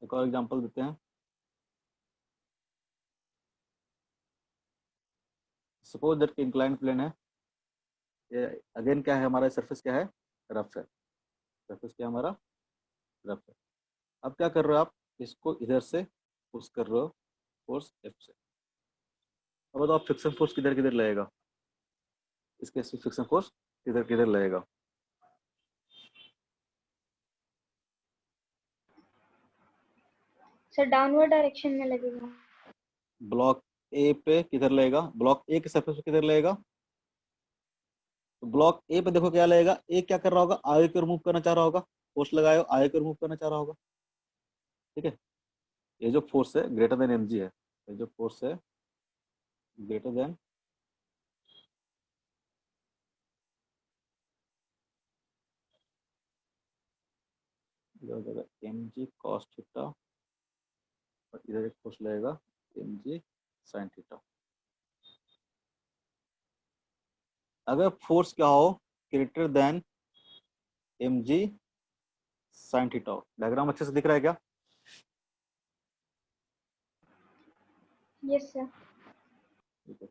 एक और एग्जांपल देते हैं। सपोज दैट इंक्लाइन प्लेन है, ये अगेन क्या है, हमारा सरफेस क्या है, रफ है। सरफेस क्या है हमारा, रफ है। अब क्या कर रहे हो आप, इसको इधर से पुश कर रहे हो, फोर्स एफ से। अब बताओ फ्रिक्शन फोर्स किधर किधर लगेगा, इसके फ्रिक्शन फोर्स किधर किधर लगेगा। सर डाउनवर्ड डायरेक्शन में लगेगा। ब्लॉक ए पे किधर लगेगा, ब्लॉक ए के सरफेस पे किधर लगेगा, तो ब्लॉक ए पे देखो क्या लगेगा, ए क्या कर रहा होगा, आगे की ओर मूव करना चाह रहा होगा, फोर्स लगाए आगे की ओर मूव करना चाह रहा होगा। ठीक है, ये जो फोर्स है ग्रेटर देन mg है, ये जो फोर्स है greater than mg cos theta और इधर एक फोर्स लगेगा mg sin थीटा। अगर फोर्स क्या हो greater than mg sin theta हो, डायग्राम अच्छे से दिख रहा है क्या? Yes sir. ठीक है।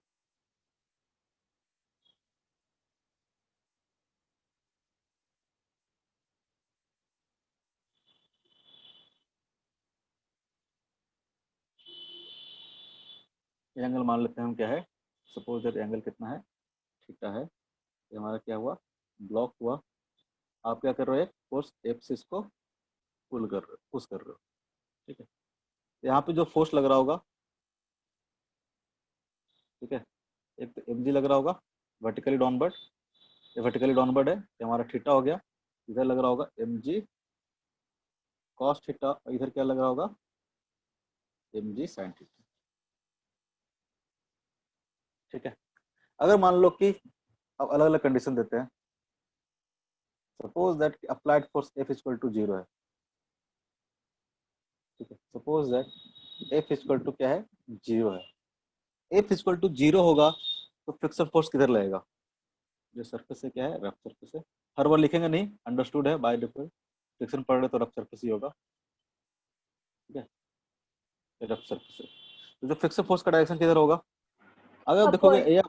एंगल मान लेते हैं हम क्या है, सपोज दैट एंगल कितना है, थीटा है। ये हमारा क्या हुआ, ब्लॉक हुआ। आप क्या कर रहे हो, फोर्स एफ से इसको पुल कर रहे हो, पुश कर रहे हो। ठीक है, यहाँ पे जो फोर्स लग रहा होगा, ठीक है, एक तो एम जी लग रहा होगा वर्टिकली डाउनवर्ड, ये वर्टिकली डाउनवर्ड है, ये हमारा थीटा हो गया। इधर लग रहा होगा एम जी कॉस थीटा, और इधर क्या लग रहा होगा एम जी साइन थीटा। ठीक है, अगर मान लो कि अब अलग अलग कंडीशन देते हैं, suppose that applied force F equal to zero है। ठीक है, suppose that F equal to क्या है, जीरो है। एफ इक्वल टू जीरो होगा तो फ्रिक्शन फोर्स किधर लगेगा, जो सरफेस से क्या है, रफ सरफेस है। हर बार लिखेंगे नहीं, अंडरस्टूड है बाय डिफॉल्ट, फ्रिक्शन पढ़ रहे तो रफ सरफेस ही होगा। ठीक है, रफ सरफेस है तो जो फ्रिक्शन फोर्स का डायरेक्शन किधर होगा, अगर आप देखोगे अपवर्ड। ये,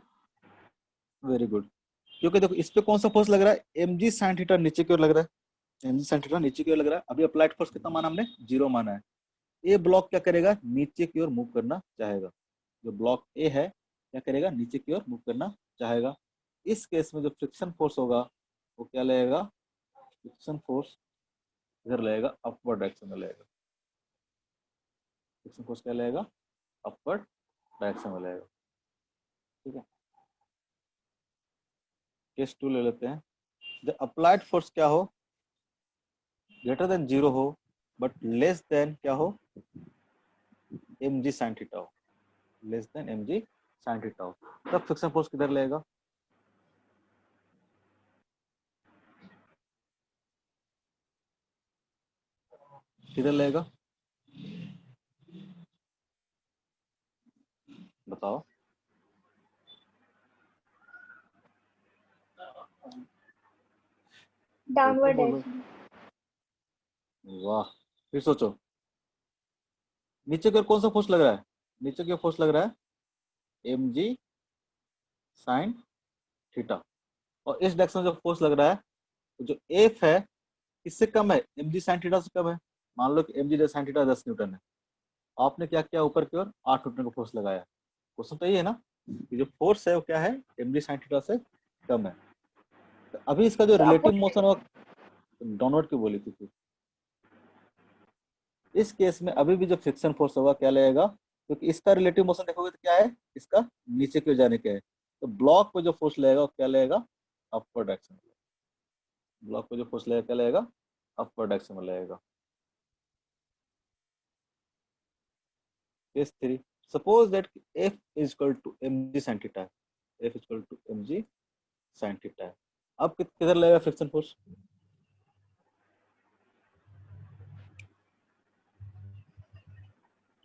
वेरी गुड। क्योंकि देखो इस पे कौन सा फोर्स लग रहा है, एम जी साइन थीटा नीचे की ओर लग रहा है, एम जी साइन थीटा नीचे की ओर लग रहा है। अभी अप्लाइड फोर्स कितना माना हमने, जीरो माना है। ये ब्लॉक क्या करेगा, नीचे की ओर मूव करना चाहेगा। जो ब्लॉक ए है क्या करेगा, नीचे की ओर मूव करना चाहेगा। इस केस में जो फ्रिक्शन फोर्स होगा वो क्या लगेगा, फ्रिक्शन फोर्स इधर लगेगा, अपवर्ड डायरेक्शन में लगेगा। फ्रिक्शन फोर्स क्या लगेगा, अपवर्ड डायरेक्शन में लगेगा। ठीक है, केस टू ले लेते हैं। जब अप्लाइड फोर्स क्या हो, ग्रेटर देन जीरो हो बट लेस देन क्या हो, एम जी साइन थीटा हो, less than M G sine theta हो, तब फ्रिक्शन फोर्स किधर लगेगा, किधर लगेगा बताओ। बोलते डाउनवर्ड बोलो, डायरेक्शन। वाह, फिर सोचो नीचे की ओर कौन सा फोर्स लग रहा है, नीचे की ओर फोर्स लग रहा है एम जी साइन थीटा, और इस डायरेक्शन में जो फोर्स लग रहा है तो जो एफ है किससे कम है, एम जी साइन थीटा से कम है। मान लो कि M G sine theta 10 newton है, आपने क्या किया, ऊपर की ओर 8 न्यूटन का फोर्स लगाया। क्वेश्चन तो ये है ना कि जो फोर्स है वो क्या है, एम जी साइन थीटा से कम है। तो अभी इसका जो तो रिलेटिव अपवर्ड। मोशन और डाउनवर्ड की बोली थी, इस केस में अभी भी जो फ्रिक्शन फोर्स होगा क्या लगेगा, क्योंकि इसका रिलेटिव मोशन देखोगे तो क्या है, इसका नीचे की ओर जाने का है। तो ब्लॉक पे जो फोर्स लगेगा वो क्या लगेगा, अपवर्ड डायरेक्शन। ब्लॉक पे जो फोर्स लगेगा क्या लगेगा, अपवर्ड डायरेक्शन में लगेगा। Case three, suppose that F is equal to M G sine theta है, F is equal to M G sine theta है। अब किधर लगेगा friction force,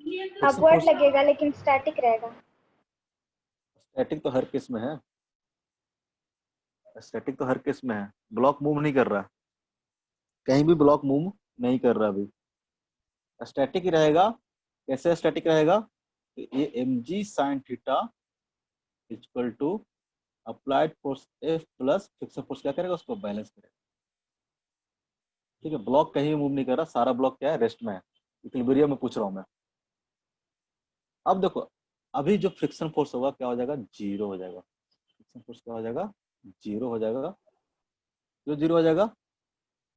friction upward force लगेगा लेकिन स्टैटिक रहेगा। स्टैटिक तो हर केस में है, स्टैटिक तो हर केस में है, ब्लॉक मूव नहीं कर रहा, कहीं भी ब्लॉक मूव नहीं कर रहा अभी, स्टैटिक ही रहेगा। कैसे स्टैटिक रहेगा, तो ये M G sine theta equal to applied force F plus friction force क्या करेगा, उसको बैलेंस करेगा। ठीक है, ब्लॉक कहीं मूव नहीं कर रहा, सारा ब्लॉक क्या है, रेस्ट में है। इक्विलिब्रियम में पूछ रहा हूँ मैं। अब देखो अभी जो फ्रिक्शन फोर्स होगा क्या हो जाएगा, जीरो हो जाएगा। फ्रिक्शन फोर्स क्या हो जाएगा, जीरो हो जाएगा। क्यों जीरो हो जाएगा,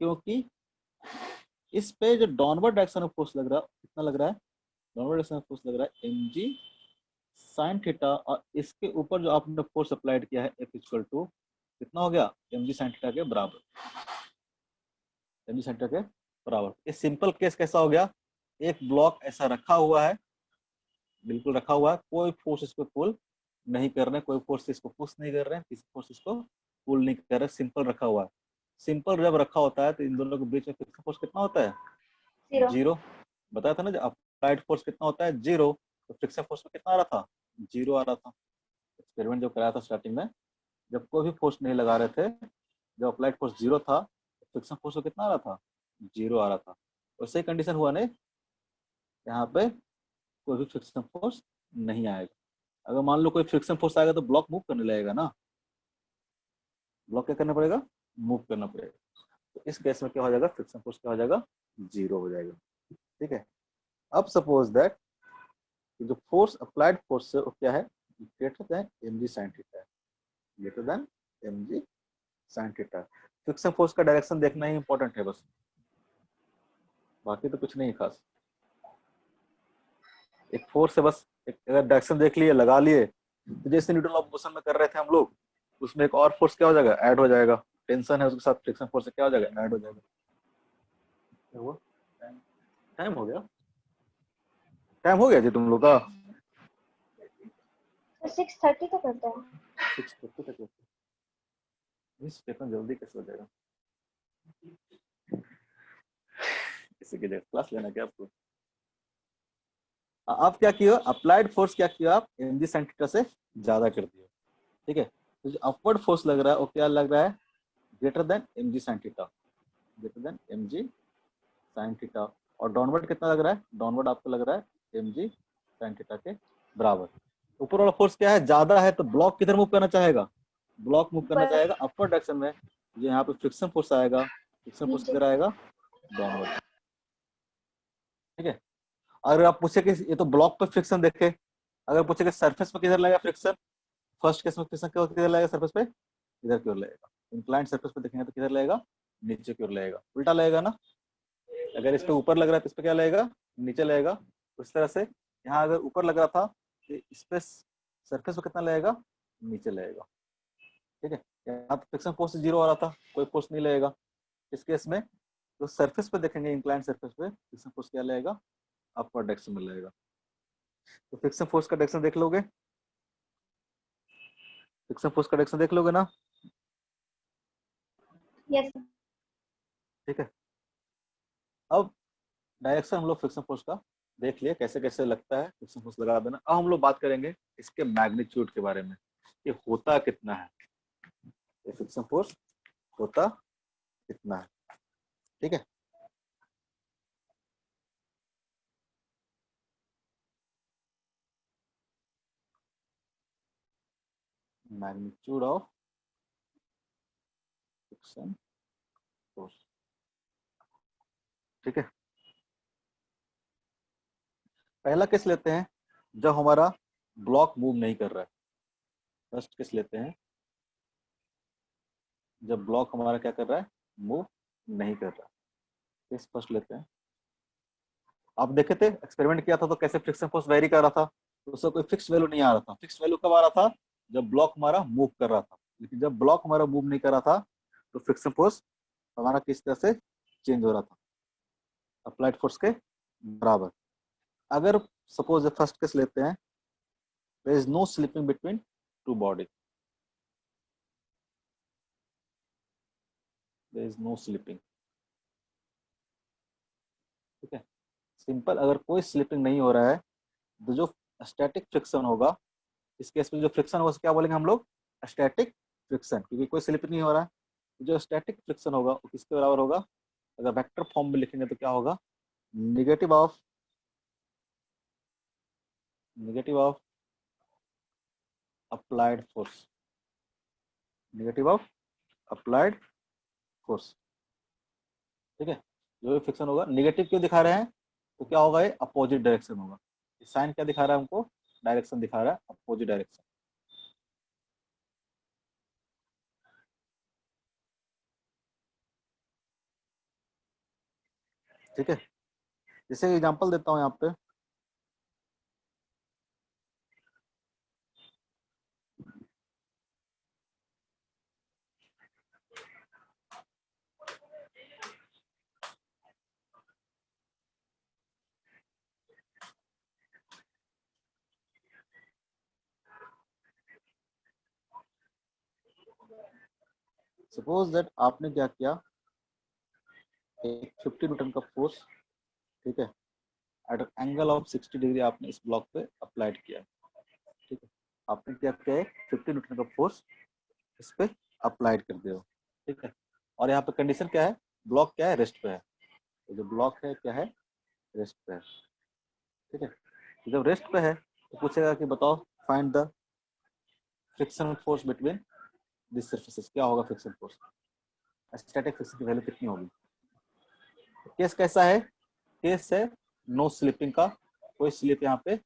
क्योंकि इस पे जो डाउनवर्ड डायरेक्शन में फोर्स लग रहा है कितना लग रहा है, डाउनवर्ड डायरेक्शन में फोर्स लग रहा है एम जी साइन थीटा, और इसके ऊपर जो आपने फोर्स अप्लाइड किया है एफ इक्वल टू कितना हो गया, एम जी साइन थीटा के बराबर, एम जी साइन थीटा के बराबर। ये सिंपल केस कैसा हो गया, एक ब्लॉक ऐसा रखा हुआ है, बिल्कुल रखा हुआ है, कोई फोर्स इसको पुल नहीं कर रहे, कोई फोर्स इसको पुश नहीं कर रहे हैं, किसी फोर्स इसको पुल नहीं कर रहे, सिंपल रखा हुआ है। सिंपल जब रखा होता है तो इन दोनों के बीच में फ्रिक्शन फोर्स कितना होता है? 0। 0। बताया था ना, जब अप्लाइड फोर्स कितना होता है? 0। तो फ्रिक्शन फोर्स में कितना आ रहा था? 0 आ रहा था। एक्सपेरिमेंट जो कराया था स्टार्टिंग में, जब कोई भी फोर्स नहीं लगा रहे थे, जब अप्लाइड फोर्स 0 था, फ्रिक्शन फोर्स कितना आ रहा था? 0 आ रहा था। वैसे ही कंडीशन हुआ नहीं, यहाँ पे कोई भी फ्रिक्शन फोर्स नहीं आएगा। अगर मान लो कोई फ्रिक्शन फोर्स आएगा तो ब्लॉक मूव करने लगेगा ना, ब्लॉक क्या करना पड़ेगा? मूव करना पड़ेगा। तो इस केस में क्या हो जाएगा? फ्रिक्शन फोर्स क्या हो जाएगा? 0 हो जाएगा। ठीक है। अब सपोज दैट जो फोर्स अप्लाइड फोर्स है वो क्या है? Greater than mg sin theta है, greater than mg sin theta. Friction force का डायरेक्शन देखना ही इंपॉर्टेंट है बस, बाकी तो कुछ नहीं खास। एक फोर्स है बस, एक अगर डायरेक्शन देख लिए, लगा लिए, तो जैसे न्यूटन लॉ ऑफ मोशन में कर रहे थे हम लोग, उसमें एक और फोर्स क्या हो जाएगा? ऐड हो जाएगा। टेंशन है उसके साथ फ्रिक्शन फोर्स क्या हो जाएगा? ऐड हो जाएगा। क्या हुआ? टाइम हो गया? टाइम हो गया जी तुम लोग का? 6:30 तो करता है। 6:30 तक? इस पेपर जल्दी कैसे हो जाएगा? किसी के लिए क्लास लेना क्या आपको? आप क्या किया? अप्लाइड फोर्स क्या किया आप? mg sin थीटा से ज्यादा कर दिया। ठीक है। तो जो अपवर्ड फोर्स लग रहा है वो क्या लग रहा है? Greater than mg sin theta, greater than mg sin theta. और डाउनवर्ड कितना लग रहा है? डाउनवर्ड आपको लग रहा है mg sin थीटा के बराबर। ऊपर वाला फोर्स क्या है? ज्यादा है, तो ब्लॉक किधर मूव करना चाहेगा? ब्लॉक मूव करना ऊपर। चाहेगा अपवर्ड डायरेक्शन में। जो यहाँ पे फ्रिक्शन फोर्स आएगा, फ्रिक्शन फोर्स नीचे। किधर आएगा? डाउनवर्ड। ठीक है। अगर आप पूछे कि ये तो ब्लॉक पे फ्रिक्शन देखे, अगर पूछे कि सरफेस पे किधर लगेगा फ्रिक्शन, फर्स्ट केस में फ्रिक्शन किधर लगेगा? सरफेस पे इधर की ओर लगेगा। इंक्लाइंड सरफेस पे देखेंगे तो किधर लगेगा? नीचे की ओर लगेगा। उल्टा लगेगा ना, अगर इस पे ऊपर लग रहा है तो इस पे क्या लगेगा? नीचे लगेगा। उस तरह से यहाँ अगर ऊपर लग रहा था तो इस पे सरफेस पे कितना लगेगा? नीचे लगेगा। ठीक है। यहाँ तो फ्रिक्शन फोर्स 0 आ रहा था, कोई फोर्स नहीं लगेगा। इस केस में तो सरफेस पे देखेंगे, इंक्लाइंड सरफेस पे फ्रिक्शन फोर्स क्या लगेगा? अपवर्ड डायरेक्शन में लगेगा। तो फ्रिक्शन फोर्स का डायरेक्शन देख लोगे, फ्रिक्शन फोर्स का डायरेक्शन देख लोगे ना? यस। ठीक है। अब डायरेक्शन हम लोग फ्रिक्शन फोर्स का देख लिए, कैसे कैसे लगता है फ्रिक्शन फोर्स लगा देना। अब हम लोग बात करेंगे इसके मैग्नीट्यूड के बारे में, ये होता कितना है, ये फ्रिक्शन फोर्स होता कितना है। ठीक है। Magnitude of friction force. ठीक है। पहला केस लेते हैं जब हमारा ब्लॉक मूव नहीं कर रहा है। फर्स्ट केस लेते हैं जब ब्लॉक हमारा क्या कर रहा है? मूव नहीं कर रहा है। केस फर्स्ट लेते हैं। आप देखे थे, एक्सपेरिमेंट किया था तो कैसे फ्रिक्शन फोर्स वेरी कर रहा था, तो उसका कोई फिक्स वैल्यू नहीं आ रहा था। फिक्स वैल्यू कब आ रहा था? जब ब्लॉक हमारा मूव कर रहा था। लेकिन जब ब्लॉक हमारा मूव नहीं कर रहा था तो फ्रिक्शन फोर्स हमारा किस तरह से चेंज हो रहा था? अप्लाइड फोर्स के बराबर। अगर सपोज फर्स्ट केस लेते हैं, there is no slipping between two body, there is no slipping. ठीक है। सिंपल, अगर कोई स्लिपिंग नहीं हो रहा है तो जो स्टैटिक फ्रिक्शन होगा, इस केस में जो फ्रिक्शन होगा क्या बोलेंगे हम लोग? स्टैटिक फ्रिक्शन, क्योंकि कोई स्लिप नहीं हो रहा है। तो जो स्टैटिक फ्रिक्शन होगा वो किसके बराबर होगा? अगर वेक्टर फॉर्म में लिखेंगे तो क्या होगा? Negative of, negative of applied force, negative of applied force. ठीक है। जो भी फ्रिक्शन होगा, निगेटिव क्यों दिखा रहे हैं? तो क्या होगा? ये अपोजिट डायरेक्शन होगा। साइन क्या दिखा रहा है हमको? डायरेक्शन दिखा रहा है, अपोजिट डायरेक्शन। ठीक है। जैसे एग्जांपल देता हूँ यहाँ पे, सपोज दैट आपने क्या किया, एक 50 न्यूटन का फोर्स, ठीक है, एट एंगल ऑफ 60 डिग्री आपने इस ब्लॉक पे अप्लाइड किया, ठीक है। आपने क्या किया, 50 न्यूटन का फोर्स इस पे अप्लाइड कर दिया, ठीक है। और यहाँ पे कंडीशन क्या है, ब्लॉक क्या है, रेस्ट पे है। तो जो ब्लॉक है क्या है, रेस्ट पे है, ठीक है। तो जब रेस्ट पे है तो पूछेगा कि बताओ find the friction force between this surfaces, क्या होगा फ्रिक्शन फोर्स, स्टैटिक फ्रिक्शन की वैल्यू कितनी होगी। केस कैसा है, केस है नो स्लिपिंग का, कोई स्लिप यहाँ पे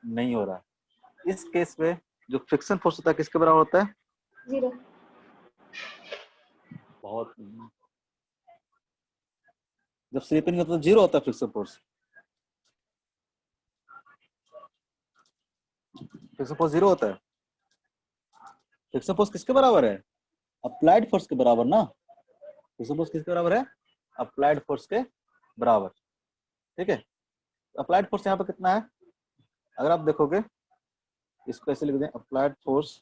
नहीं हो रहा है। इस केस में जो फ्रिक्शन फोर्स होता है किसके बराबर होता है, 0। बहुत, जब स्लिपिंग होता है तो 0 होता है फ्रिक्शन फोर्स, फ्रिक्शन फोर्स 0 होता है। फ्रिक्शन फोर्स किसके बराबर है, अप्लाइड फोर्स के बराबर ना। फ्रिक्शन फोर्स किसके बराबर है, अप्लाइड फोर्स के बराबर, ठीक है। अप्लाइड फोर्स यहाँ पे कितना है, अगर आप देखोगे इसको ऐसे लिख दें, applied force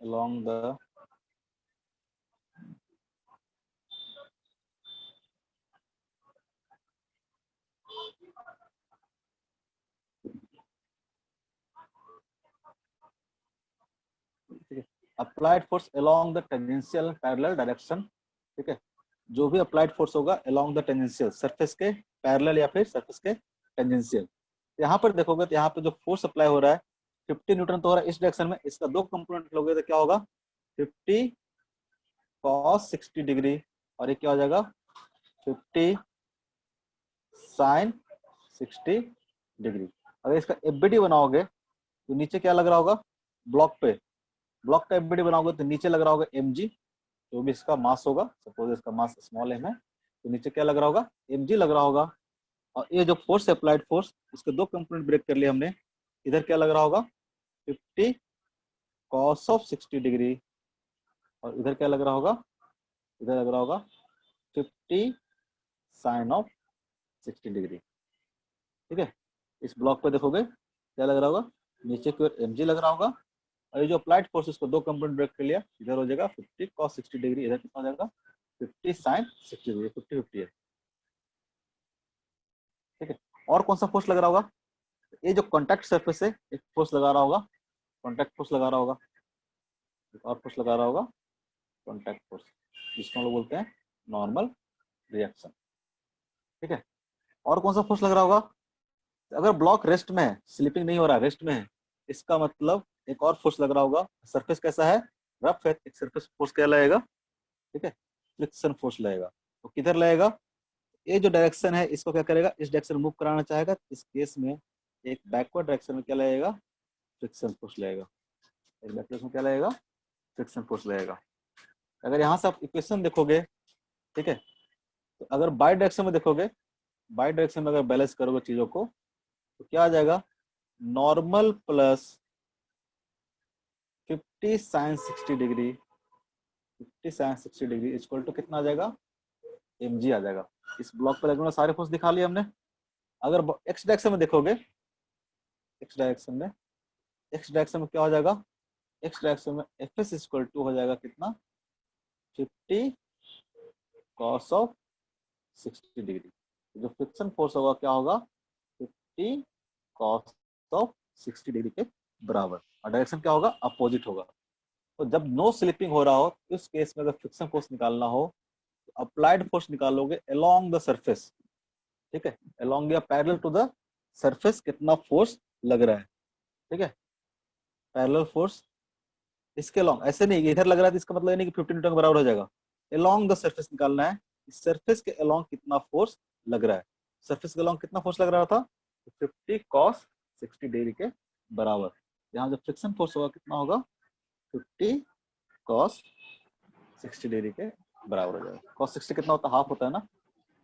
along the applied force along the tangential parallel direction, ठीक है। जो भी अप्लाइड फोर्स होगा along the tangential, सरफेस के पैरेलल या फिर सरफेस के टेंजेंशियल। यहाँ पर देखोगे तो यहाँ पे जो फोर्स अप्लाई हो रहा है 50 न्यूटन तो हो रहा है इस डायरेक्शन में, इसका दो कंपोनेंट लोगे तो क्या होगा, 50 cos 60 डिग्री और ये क्या हो जाएगा 50 sin 60 डिग्री। अगर इसका एफबीडी बनाओगे तो नीचे क्या लग रहा होगा, ब्लॉक पे, ब्लॉक का एफबीडी बनाओगे तो नीचे लग रहा होगा mg, जो भी इसका मास होगा, सपोज इसका मास स्मॉल m है, तो नीचे क्या लग रहा होगा, mg लग रहा होगा। और ये जो फोर्स अप्लाइड फोर्स, इसके दो कंपोनेंट ब्रेक कर लिए हमने, इधर क्या लग रहा होगा 50 cos ऑफ 60 डिग्री और इधर क्या लग रहा होगा, इधर लग रहा होगा 50 sin ऑफ 60 डिग्री, ठीक है। इस ब्लॉक पे देखोगे क्या लग रहा होगा, नीचे की ओर mg लग रहा होगा और ये जो अप्लाइड फोर्स इसको दो कंपोनेंट ब्रेक कर लिया, इधर हो जाएगा 50 cos 60 डिग्री, इधर कितना हो जाएगा 50 sin 60 डिग्री, 50-50 है, ठीक है। और कौन सा फोर्स लग रहा होगा, ये जो कॉन्टैक्ट सरफेस है एक फोर्स लगा रहा होगा, कॉन्टैक्ट फोर्स लगा रहा होगा, एक और फोर्स लगा रहा होगा कॉन्टैक्ट फोर्स, जिसको हम लोग बोलते हैं नॉर्मल रिएक्शन, ठीक है। और कौन सा फोर्स लग रहा होगा, अगर ब्लॉक रेस्ट में है, स्लिपिंग नहीं हो रहा है, रेस्ट में है, इसका मतलब एक और फोर्स लग रहा होगा। सरफेस कैसा है, रफ है, एक सरफेस फोर्स क्या लगेगा, ठीक है, फ्रिक्शन फोर्स लगेगा। तो किधर लगेगा, ये जो डायरेक्शन है इसको क्या करेगा, इस डायरेक्शन मूव कराना चाहेगा, इस केस में एक बैकवर्ड डायरेक्शन में क्या लगेगा, फ्रिक्शन फोर्स लगेगा, एक बैकवर्ड में क्या लगेगा, फ्रिक्शन फोर्स लगेगा। अगर यहाँ से आप इक्वेशन देखोगे, ठीक है, तो अगर बाई डायरेक्शन में देखोगे, बाई डायरेक्शन में अगर बैलेंस करोगे चीजों को तो क्या आ जाएगा, normal plus 50 sin 60 degree, 50 sin 60 degree equal to कितना आ जाएगा, mg आ जाएगा। इस ब्लॉक पर लगने सारे फोर्स दिखा लिए हमने। अगर एक्स डायरेक्शन में देखोगे, एक्स डायरेक्शन में, एक्स डायरेक्शन में क्या हो जाएगा, एक्स डायरेक्शन में एफ एस इक्वल टू हो जाएगा कितना, 50 cos ऑफ 60 डिग्री। जो फ्रिक्शन फोर्स होगा क्या होगा, 50 cos ऑफ 60 डिग्री के बराबर, और डायरेक्शन क्या होगा, अपोजिट होगा। तो जब नो स्लिपिंग हो रहा हो इस केस में अगर फ्रिक्शन फोर्स निकालना हो तो अप्लाइड फोर्स निकालोगे अलोंग द सरफेस, ठीक है, अलोंग या पैरेलल टू द सरफेस कितना फोर्स लग रहा है, ठीक है। पैरेलल फोर्स इसके अलोंग, ऐसे नहीं इधर लग रहा है तो इसका मतलब ये नहीं कि 50 न्यूटन के बराबर हो जाएगा, अलोंग द सरफेस निकालना है, इस सरफेस के अलोंग कितना फोर्स लग रहा है, सरफेस के अलोंग कितना फोर्स लग रहा था, 50 cos 60 डिग्री के बराबर। यहाँ जो फ्रिक्शन फोर्स होगा कितना होगा, 50 cos 60 डिग्री के बराबर हो जाएगा। cos 60 कितना होता है, हाफ होता है ना,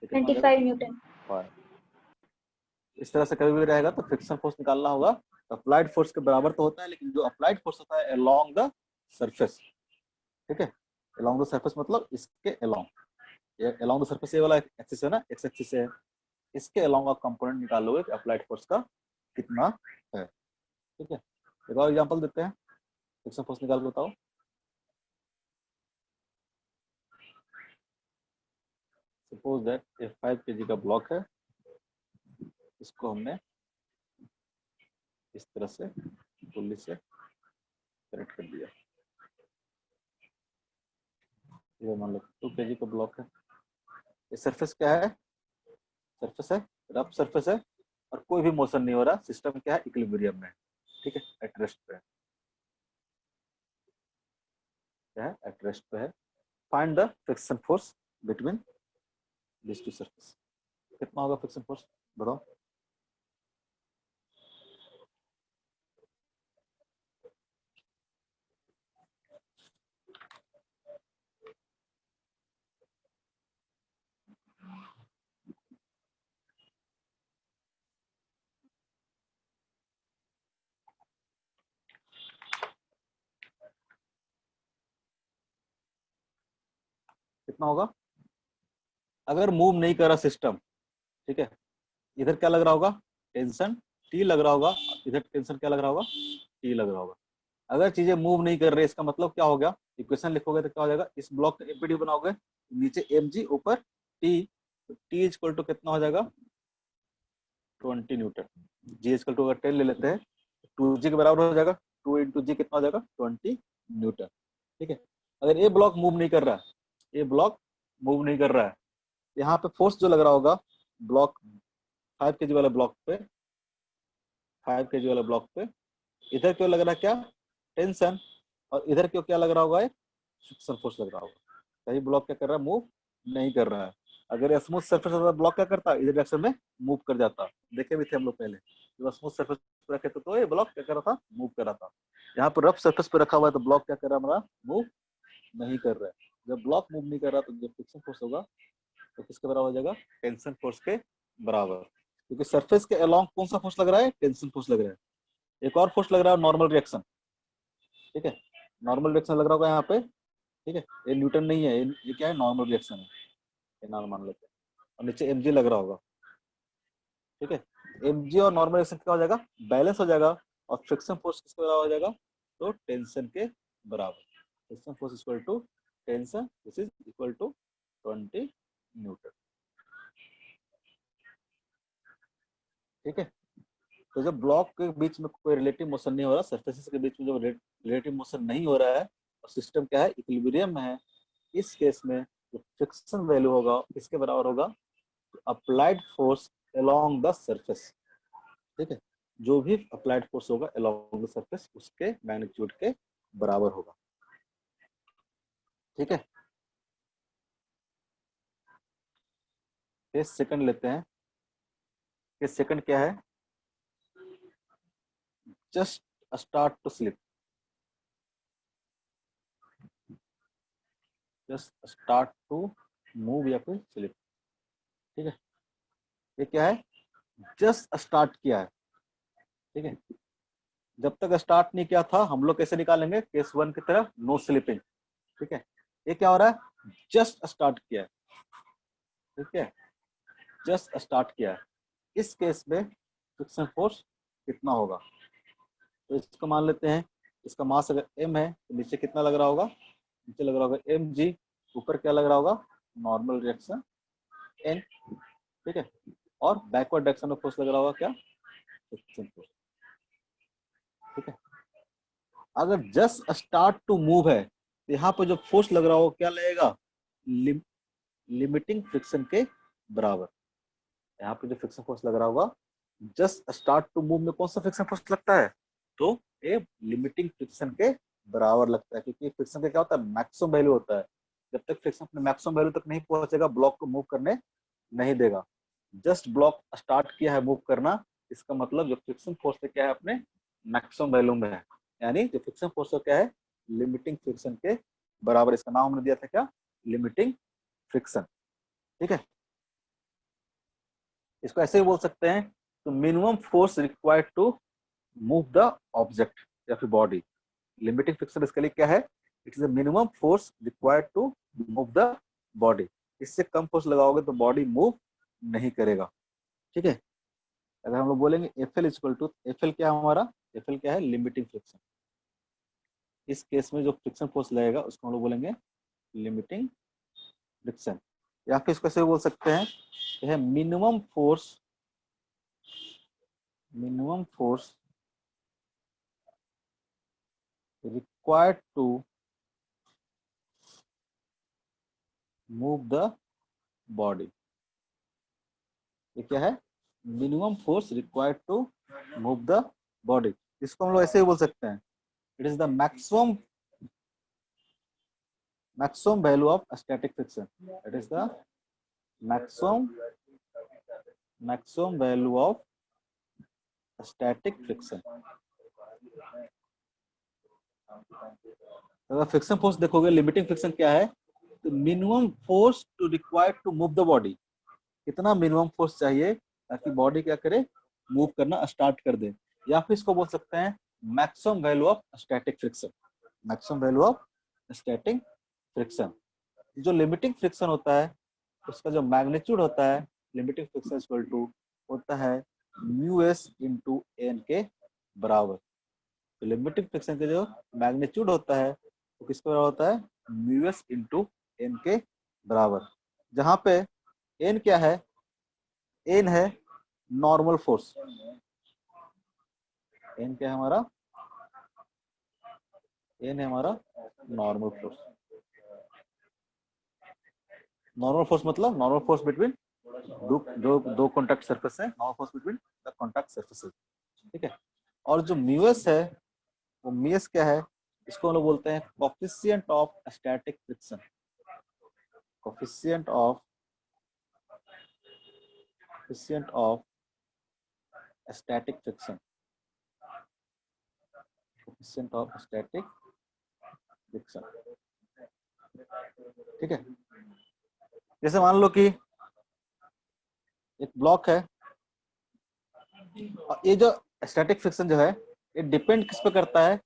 25 न्यूटन। इस तरह से कभी भी रहेगा तो फ्रिक्शन फोर्स निकालना होगा, तो अप्लाइड फोर्स के बराबर तो होता है, लेकिन जो अप्लाइड फोर्स होता है अलोंग द सरफेस, ठीक है, अलोंग द सरफेस मतलब इसके अलोंग, ये अलोंग द सरफेस ये वाला एक्सिस है ना, एक्स एक्सिस है, इसके अलोंग का कंपोनेंट निकालोगे कि अप्लाइड फोर्स का कितना है, ठीक है। एक और एग्जांपल देते हैं, फ्रिक्शन फोर्स निकाल के बताओ। सपोज दैट ये 5 kg का ब्लॉक है, इसको हमने इस तरह से पुल्ली से कनेक्ट कर दिया। ये मान लो 2 kg का ब्लॉक है। ये सरफेस क्या है? सरफेस है, रफ सरफेस है, और कोई भी मोशन नहीं हो रहा। सिस्टम क्या है? इक्विलिब्रियम में है, ठीक है, एट रेस्ट पे है। क्या है? एट रेस्ट पे है। Find the friction force between this two surface. कितना होगा फ्रिक्शन फोर्स बताओ। कितना होगा? अगर मूव नहीं कर रहा सिस्टम, ठीक है, इधर क्या लग रहा होगा? टेंशन टी लग रहा होगा, इधर टेंशन क्या लग रहा होगा? टी लग रहा होगा। अगर चीजें मूव नहीं कर रही, इसका मतलब क्या हो गया? इक्वेशन लिखोगे तो क्या हो जाएगा? इस ब्लॉक का एमपीडी बनाओगे, नीचे mg ऊपर टी, तो टी इक्वल टू कितना हो जाएगा? 20 न्यूटन। जी इक्वल टू अगर 10 ले लेते हैं, 2g के बराबर हो जाएगा। 2 इंटू जी कितना हो जाएगा? 20 न्यूटन। ठीक है, अगर ये ब्लॉक मूव नहीं कर रहा है, ये ब्लॉक मूव नहीं कर रहा है, यहाँ पे फोर्स जो लग रहा होगा ब्लॉक 5 kg वाले ब्लॉक पे, 5 kg वाले ब्लॉक पे, इधर क्यों लग रहा है? क्या? टेंशन। और इधर क्यों क्या लग रहा होगा? फ्रिक्शन फोर्स लग रहा होगा। सही ब्लॉक क्या कर रहा है? मूव नहीं कर रहा है। अगर स्मूथ सरफेस होता ब्लॉक क्या करता? इधर डायरेक्शन में मूव कर जाता। देखे भी थे हम लोग पहले, जब स्मूथ सरफेस पे रखे तो ये ब्लॉक क्या कर रहा था? मूव कर रहा था। यहाँ पर रफ सरफेस पे रखा हुआ है तो ब्लॉक क्या कर रहा है हमारा? मूव नहीं कर रहा है। जब ब्लॉक मूव नहीं कर रहा तो जब फ्रिक्शन फोर्स होगा तो किसके बराबर हो जाएगा? टेंशन फोर्स के बराबर। क्योंकि सरफेस के अलोंग कौन सा फोर्स लग रहा है? टेंशन फोर्स लग रहा है। एक और फोर्स लग रहा है नॉर्मल रिएक्शन, ठीक है, नॉर्मल रिएक्शन लग रहा होगा यहाँ पे, ठीक है, ये न्यूटन नहीं है, ये क्या है? नॉर्मल रिएक्शन है, ये नाम मान लेते हैं। और नीचे एमजी लग रहा होगा, ठीक है, एमजी और नॉर्मल रिएक्शन क्या हो जाएगा? बैलेंस हो जाएगा। और फ्रिक्शन फोर्स किसके बराबर हो जाएगा? तो टेंशन के बराबर। Friction force equal to tension, this is equal to 20 newton. ठीक है, तो जब ब्लॉक के बीच में कोई रिलेटिव मोशन नहीं हो रहा, सरफेसेस के बीच में जो रिलेटिव मोशन नहीं हो रहा है, और सिस्टम क्या है? इक्विलिब्रियम में है, इस केस में जो फ्रिक्शन वैल्यू होगा इसके बराबर होगा applied force along the surface. ठीक है, जो भी अप्लाइड फोर्स होगा अलोंग द सरफेस उसके मैग्नीट्यूड के बराबर होगा। ठीक है, केस सेकंड लेते हैं। केस सेकंड क्या है? Just start to slip, just start to move या फिर स्लिप। ठीक है, ये क्या है? जस्ट स्टार्ट किया है। ठीक है, जब तक स्टार्ट नहीं किया था हम लोग कैसे निकालेंगे? केस वन की तरह, नो स्लिपिंग। ठीक है, ये क्या हो रहा है? जस्ट स्टार्ट किया है। ठीक है, जस्ट स्टार्ट किया है। इस केस में फ्रिक्शन फोर्स कितना होगा? तो इसको मान लेते हैं, इसका मास अगर m है तो नीचे कितना लग रहा होगा? नीचे लग रहा होगा mg, ऊपर क्या लग रहा होगा? Normal reaction n। ठीक है, और बैकवर्ड डायरेक्शन में फोर्स लग रहा होगा क्या? Friction force. ठीक है, अगर जस्ट स्टार्ट टू मूव है तो यहाँ पर जो फोर्स लग रहा होगा क्या लगेगा? लिमिटिंग फ्रिक्शन के बराबर। यहाँ पे जो फ्रिक्शन फोर्स लग रहा होगा जस्ट स्टार्ट टू मूव में कौन सा फ्रिक्शन फोर्स लगता है? तो ये लिमिटिंग फ्रिक्शन के बराबर लगता है, क्योंकि फ्रिक्शन का क्या होता है? मैक्सिमम वैल्यू होता है। जब तक फ्रिक्शन अपने मैक्सिमम वैल्यू तक नहीं पहुंचेगा ब्लॉक को मूव करने नहीं देगा। जस्ट ब्लॉक स्टार्ट किया है मूव करना, इसका मतलब जो फ्रिक्शन फोर्स है क्या है? अपने मैक्सिमम वैल्यू में है, यानी जो फ्रिक्शन फोर्स क्या है? लिमिटिंग फ्रिक्शन के बराबर। इसका नाम हमने दिया था क्या? Limiting friction. ठीक है, इसको ऐसे ही बोल सकते हैं, तो minimum force required to move the object या फिर बॉडी। लिमिटिंग फ्रिक्शन इसके लिए क्या है? It is the minimum force required to move the body. इससे कम फोर्स लगाओगे तो बॉडी मूव नहीं करेगा। ठीक है, अगर हम लोग बोलेंगे F L equal to, F L क्या है हमारा? एफ एल क्या है? Limiting friction. इस केस में जो फ्रिक्शन फोर्स लगेगा उसको हम लोग बोलेंगे लिमिटिंग फ्रिक्शन, या फिर इसको ऐसे बोल सकते हैं यह minimum force required to move the body। ये क्या है? Minimum force required to move the body. इसको हम लोग ऐसे ही बोल सकते हैं, it is the maximum value of static friction. It is the maximum value of static friction. अगर फ्रिक्शन फोर्स देखोगे, लिमिटिंग फ्रिक्शन क्या है, तो minimum force to required to move the body. कितना मिनिमम फोर्स चाहिए ताकि बॉडी क्या करे, मूव करना स्टार्ट कर दे। या फिर इसको बोल सकते हैं maximum value of static friction. Maximum value of static friction. जो लिमिटिंग फ्रिक्शन होता है उसका जो मैग्नीट्यूड होता है, लिमिटिंग फ्रिक्शन इक्वल टू होता है म्यू एस इंटू एन के बराबर। तो लिमिटिंग फ्रिक्शन का जो मैग्नीट्यूड होता है वो किसके बराबर होता है? म्यू एस इंटू एन के बराबर। जहां पे एन क्या है? एन है नॉर्मल फोर्स। एन क्या है हमारा? एन है हमारा नॉर्मल फोर्स। नॉर्मल फोर्स मतलब नॉर्मल फोर्स बिटवीन दो कॉन्टैक्ट सरफेस है, normal force between the contact surfaces. ठीक है। और जो म्यूएस है वो म्यूएस क्या है? इसको हम लोग बोलते हैं coefficient of static friction. Coefficient of static friction. Coefficient of static friction. ठीक है। जैसे मान लो कि एक ब्लॉक है और ये जो स्टैटिक फ्रिक्शन जो है ये डिपेंड किस पे करता है?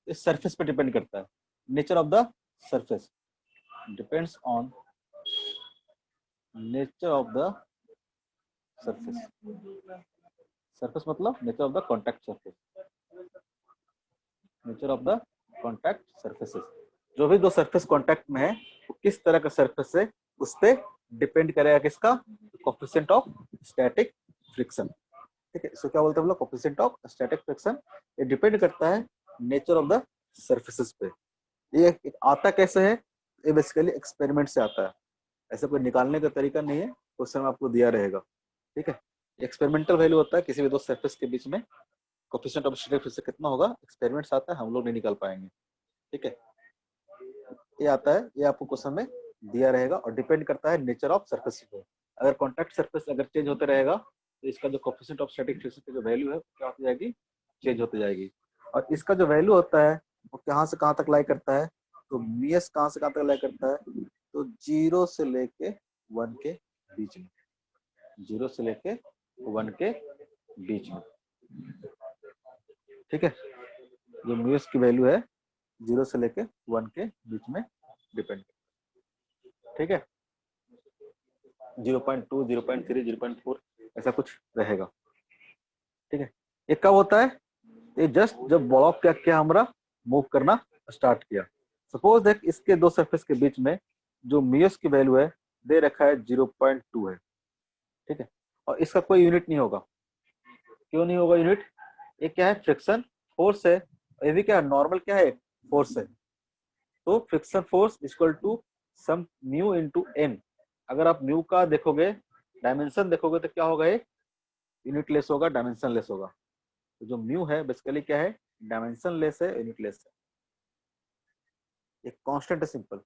इस सरफेस पे डिपेंड करता है। Nature of the surface depends on nature of the surface. Surface मतलब nature of the contact surface. Nature of the contact surfaces. जो भी दो सरफेस कॉन्टैक्ट में है वो किस तरह का सरफेस है उस पे डिपेंड करेगा किसका? Coefficient of static friction. ठीक है। इसको क्या बोलते हैं हम लोग? Coefficient of static friction. ये डिपेंड करता है नेचर ऑफ द सरफेसेस पे। ये आता कैसे है? ये बेसिकली एक्सपेरिमेंट से आता है। ऐसा कोई निकालने का तरीका नहीं है, क्वेश्चन में आपको दिया रहेगा। ठीक है। एक्सपेरिमेंटल वैल्यू होता है किसी भी दो सरफेस के बीच में कोफिशिएंट ऑफ स्टैटिक फ्रिक्शन कितना होगा, एक्सपेरिमेंट्स आता है, हम लोग नहीं निकाल पाएंगे। ठीक है। ये आता है, ये आपको क्वेश्चन में दिया रहेगा और डिपेंड करता है नेचर ऑफ सरफेस पे। अगर कॉन्टैक्ट सरफेस अगर चेंज होते रहेगा तो इसका जो कोफिशिएंट ऑफ स्टैटिक फ्रिक्शन की जो वैल्यू है क्या होती जाएगी? चेंज होती जाएगी। और इसका जो वैल्यू होता है वो कहाँ से कहाँ तक लाई करता है? तो मीएस कहाँ से कहाँ तक लाई करता है? तो 0 से लेके 1 के बीच में। 0 से लेके 1 के बीच में। ठीक है। जो मीएस की वैल्यू है 0 से लेके 1 के बीच में डिपेंड। ठीक है। 0.2, 0.3, 0.4 ऐसा कुछ रहेगा। ठीक है। ये कब होता है? ये जस्ट जब ब्लॉक क्या किया हमारा, मूव करना स्टार्ट किया। सपोज दैट इसके दो सरफेस के बीच में जो म्यूएस की वैल्यू है दे रखा है 0.2 है। ठीक है। और इसका कोई यूनिट नहीं होगा। क्यों नहीं होगा यूनिट? ये क्या है? फ्रिक्शन फोर्स है। ये भी क्या है? नॉर्मल क्या है? फोर्स है। तो friction force equal to some mu into N. अगर आप म्यू का देखोगे, डायमेंशन देखोगे तो क्या होगा? ये यूनिट लेस होगा, डायमेंशन लेस होगा। तो जो म्यू है बेसिकली क्या है? डायमेंशन लेस है, यूनिट लेस है। एक कांस्टेंट है, सिंपल।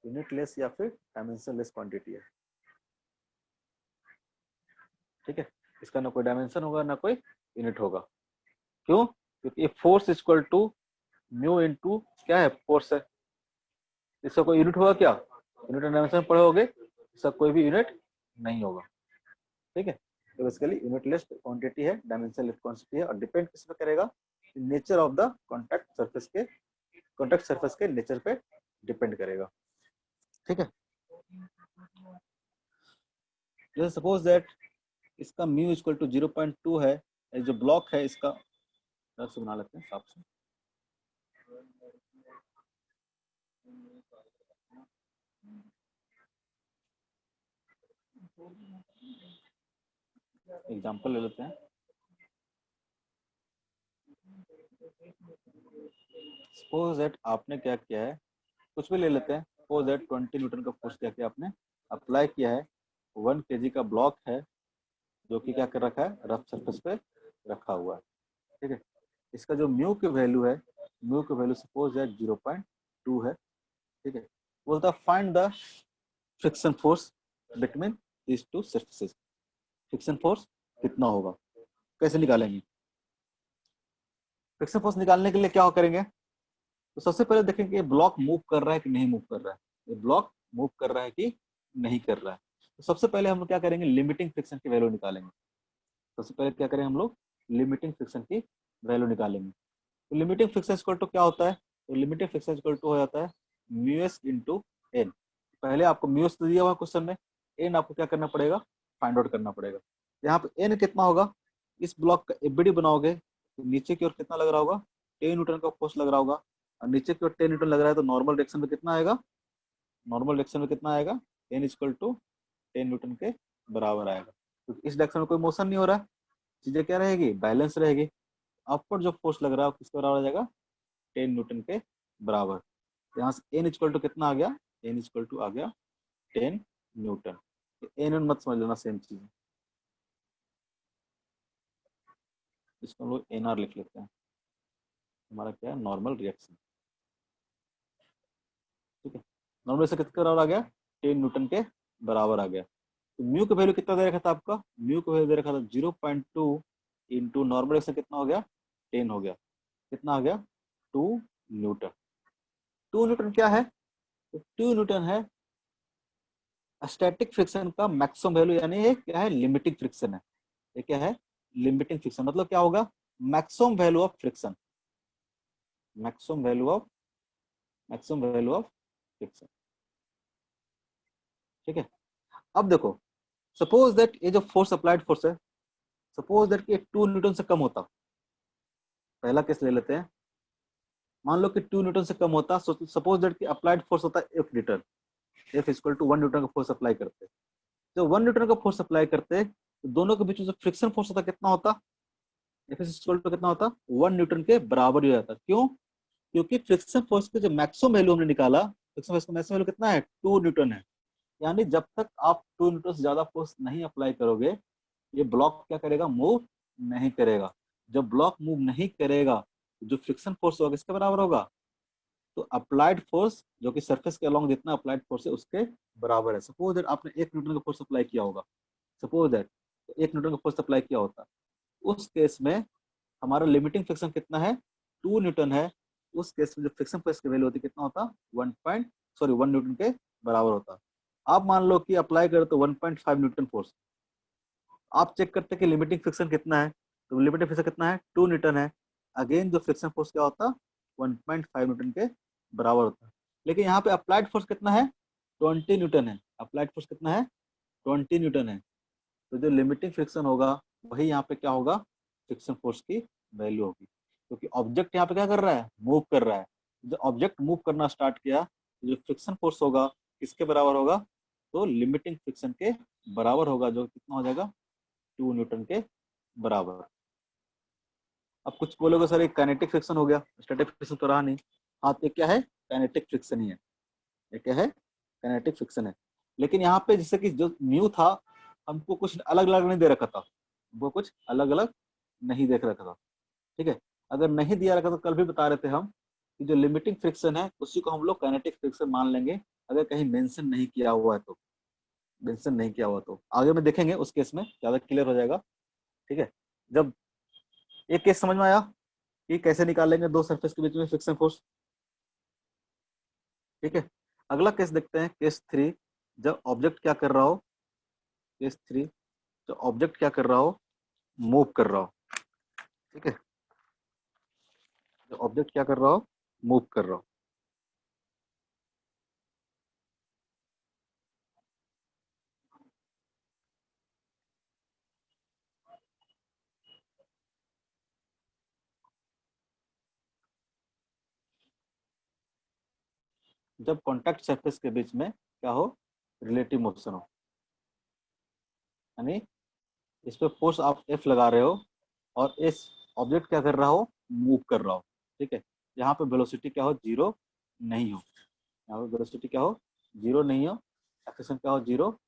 यूनिट लेस या फिर डायमेंशन लेस क्वांटिटी है। ठीक है। इसका ना कोई डायमेंशन होगा ना कोई यूनिट होगा। क्यों? क्योंकि force equal to mu into क्या है? फोर्स है। इसका कोई यूनिट होगा क्या? यूनिट एंड डायमेंशन पढ़े होगे, इसका कोई भी यूनिट नहीं होगा। ठीक है। तो बेसिकली यूनिट लेस क्वांटिटी है, डायमेंशन लेस क्वांटिटी है और डिपेंड किस पे करेगा? Nature of the contact surface के नेचर पे डिपेंड करेगा। ठीक है। जैसे सपोज दैट इसका म्यू इक्वल टू 0.2 है। जो ब्लॉक है इसका से बना लेते हैं साफ से। एग्जाम्पल ले लेते हैं। सपोज दैट आपने क्या किया है, कुछ भी ले लेते हैं। सपोज दैट 20 न्यूटन का फोर्स क्या किया आपने, अप्लाई किया है। 1 kg का ब्लॉक है जो कि क्या कर रखा है, रफ सरफेस पे रखा हुआ है। ठीक है, इसका जो म्यू की वैल्यू है, म्यू की वैल्यू सपोज दैट 0.2 है। ठीक है, बोलता है find the friction force between these two surfaces. Friction force कितना होगा, कैसे निकालेंगे? फ्रिक्शन फोर्स निकालने के लिए क्या करेंगे, तो सबसे पहले देखेंगे ये ब्लॉक मूव कर रहा है कि नहीं मूव कर रहा है, ये ब्लॉक मूव कर रहा है कि नहीं कर रहा है। तो सबसे पहले हम लोग क्या करेंगे, लिमिटिंग फ्रिक्शन की वैल्यू निकालेंगे। सबसे पहले क्या करेंगे हम लोग, लिमिटिंग फ्रिक्शन की वैल्यू निकालेंगे। तो लिमिटिंग फ्रिक्शन इक्वल टू क्या होता है, तो लिमिटिंग फ्रिक्शन इक्वल टू हो जाता है म्यू एस इंटू एन। पहले आपको म्यू एस दिया हुआ क्वेश्चन में, एन आपको क्या करना पड़ेगा, फाइंड आउट करना पड़ेगा। यहाँ पे एन कितना होगा, इस ब्लॉक का एबीडी बनाओगे तो नीचे की ओर कितना लग रहा होगा, 10 न्यूटन का फोर्स लग रहा होगा। और नीचे की ओर 10 न्यूटन लग रहा है तो नॉर्मल डायरेक्शन में कितना आएगा, नॉर्मल डायरेक्शन में कितना आएगा, एन इक्वल टू 10 न्यूटन के बराबर आएगा। तो इस डायरेक्शन में कोई मोशन नहीं हो रहा है, चीजें क्या रहेगी, बैलेंस रहेगी। अपवर्ड जो फोर्स लग रहा है किसके बराबर आ जाएगा, 10 न्यूटन के बराबर। यहाँ से एन इक्वल टू कितना आ गया, एन इक्वल टू आ गया 10 न्यूटन। एन एन मत समझ लेना, सेम चीज है। इसको हम लोग एन आर लिख लेते हैं, हमारा क्या है, नॉर्मल रिएक्शन। ठीक है, नॉर्मल से कितने बराबर आ गया, 10 न्यूटन के बराबर आ गया। तो म्यू का वैल्यू कितना दे रखा था आपका, म्यू का वैल्यू दे रखा था 0.2 इंटू नॉर्मल रिएक्शन कितना हो गया, 10 हो गया। कितना आ गया, 2 न्यूटन। 2 न्यूटन क्या है, तो 2 न्यूटन है स्टैटिक फ्रिक्शन का मैक्सिमम वैल्यू, यानी ये क्या है, लिमिटिंग फ्रिक्शन है। ये क्या है, लिमिटिंग फ्रिक्शन, मतलब क्या होगा, maximum value of friction, maximum value of, maximum value of friction. ठीक है, अब देखो, सपोज दैट ये जो फोर्स अप्लाइड फोर्स है, सपोज दैट ये 2 न्यूटन से कम होता। पहला केस ले लेते हैं, मान लो कि 2 न्यूटन से कम होता, सपोज दैट कि अप्लाइड फोर्स होता है 1 newton, F equal to 1 newton का फोर्स अप्लाई करते। जब 1 न्यूटन का फोर्स अप्लाई करते तो दोनों के बीच में जो फ्रिक्शन फोर्स होता कितना होता, एफ इक्वल टू कितना होता, 1 न्यूटन के बराबर ही हो जाता। क्यों, क्योंकि फ्रिक्शन फोर्स के जो मैक्सिमम वैल्यू हमने निकाला, फ्रिक्शन फोर्स का मैक्सिमम वैल्यू कितना है, 2 न्यूटन है। यानी जब तक आप 2 न्यूटन से ज्यादा फोर्स नहीं अप्लाई करोगे, ये ब्लॉक क्या करेगा, मूव नहीं करेगा। जब ब्लॉक मूव नहीं करेगा तो जो फ्रिक्शन फोर्स होगा किसके बराबर होगा, तो अप्लाइड फोर्स जो कि सरफेस के अलोंग जितना अप्लाइड फोर्स है उसके बराबर है। सपोज दैट आपने 1 न्यूटन का फोर्स अप्लाई किया होगा, सपोज दैट 1 न्यूटन का फोर्स अप्लाई किया होता, उस केस में हमारा लिमिटिंग फ्रिक्शन कितना है, 2 न्यूटन है। उस केस में जो फ्रिक्शन फोर्स की वैल्यू होती कितना होता, 1 न्यूटन के बराबर होता। आप मान लो कि अप्लाई करो तो 1.5 न्यूटन फोर्स, आप चेक करते हैं कि लिमिटिंग फ्रिक्शन कितना है, तो लिमिटिंग फ्रिक्शन कितना है, 2 न्यूटन है। अगेन जो फ्रिक्शन फोर्स क्या होता, 1.5 न्यूटन के बराबर होता है। लेकिन यहाँ पे अप्लाइड फोर्स कितना है, 20 न्यूटन है। अप्लाइड फोर्स कितना है, 20 न्यूटन है। तो जो लिमिटिंग फ्रिक्शन होगा वही यहाँ पे क्या होगा, फ्रिक्शन फोर्स की वैल्यू होगी। क्योंकि ऑब्जेक्ट यहाँ पे क्या कर रहा है, मूव कर रहा है। जब ऑब्जेक्ट मूव करना स्टार्ट किया तो जो फ्रिक्शन फोर्स होगा किसके बराबर होगा, तो लिमिटिंग फ्रिक्शन के बराबर होगा, जो कितना हो जाएगा, 2 न्यूटन के बराबर। अब कुछ बोलोगे सर एक काइनेटिक फ्रिक्शन हो गया, स्टैटिक फ्रिक्शन तो रहा नहीं। हाँ, तो क्या है, काइनेटिक फ्रिक्शन ही है। ये क्या है, काइनेटिक फ्रिक्शन है। लेकिन यहाँ पे जैसे कि जो म्यू था, हमको कुछ अलग अलग नहीं दे रखा था, वो कुछ अलग अलग नहीं देख रखा था। ठीक है, अगर नहीं दिया रखा तो कल भी बता रहे थे हम कि जो लिमिटिंग फ्रिक्शन है उसी को हम लोग काइनेटिक फ्रिक्शन मान लेंगे, अगर कहीं मेंशन नहीं किया हुआ है तो। मेंशन नहीं किया हुआ तो आगे में देखेंगे, उस केस में ज्यादा क्लियर हो जाएगा। ठीक है, जब एक केस समझ में आया कि कैसे निकालेंगे दो सरफेस के बीच में फ्रिक्शन फोर्स। ठीक है, अगला केस देखते हैं, केस 3। जब ऑब्जेक्ट क्या कर रहा हो, केस 3, जो ऑब्जेक्ट क्या कर रहा हो, मूव कर रहा हो। ठीक है, जो ऑब्जेक्ट क्या कर रहा हो, मूव कर रहा हो। जब कॉन्टैक्ट सरफेस के बीच में क्या हो, रिलेटिव मोशन हो, यानी इस पे फोर्स आप F लगा रहे हो और इस ऑब्जेक्ट क्या कर रहा हो, मूव कर रहा हो, ठीक है। यहाँ पे वेलोसिटी क्या हो, जीरो नहीं हो, यहाँ पे वेलोसिटी क्या हो, जीरो नहीं हो, एक्सेलरेशन क्या हो, जीरो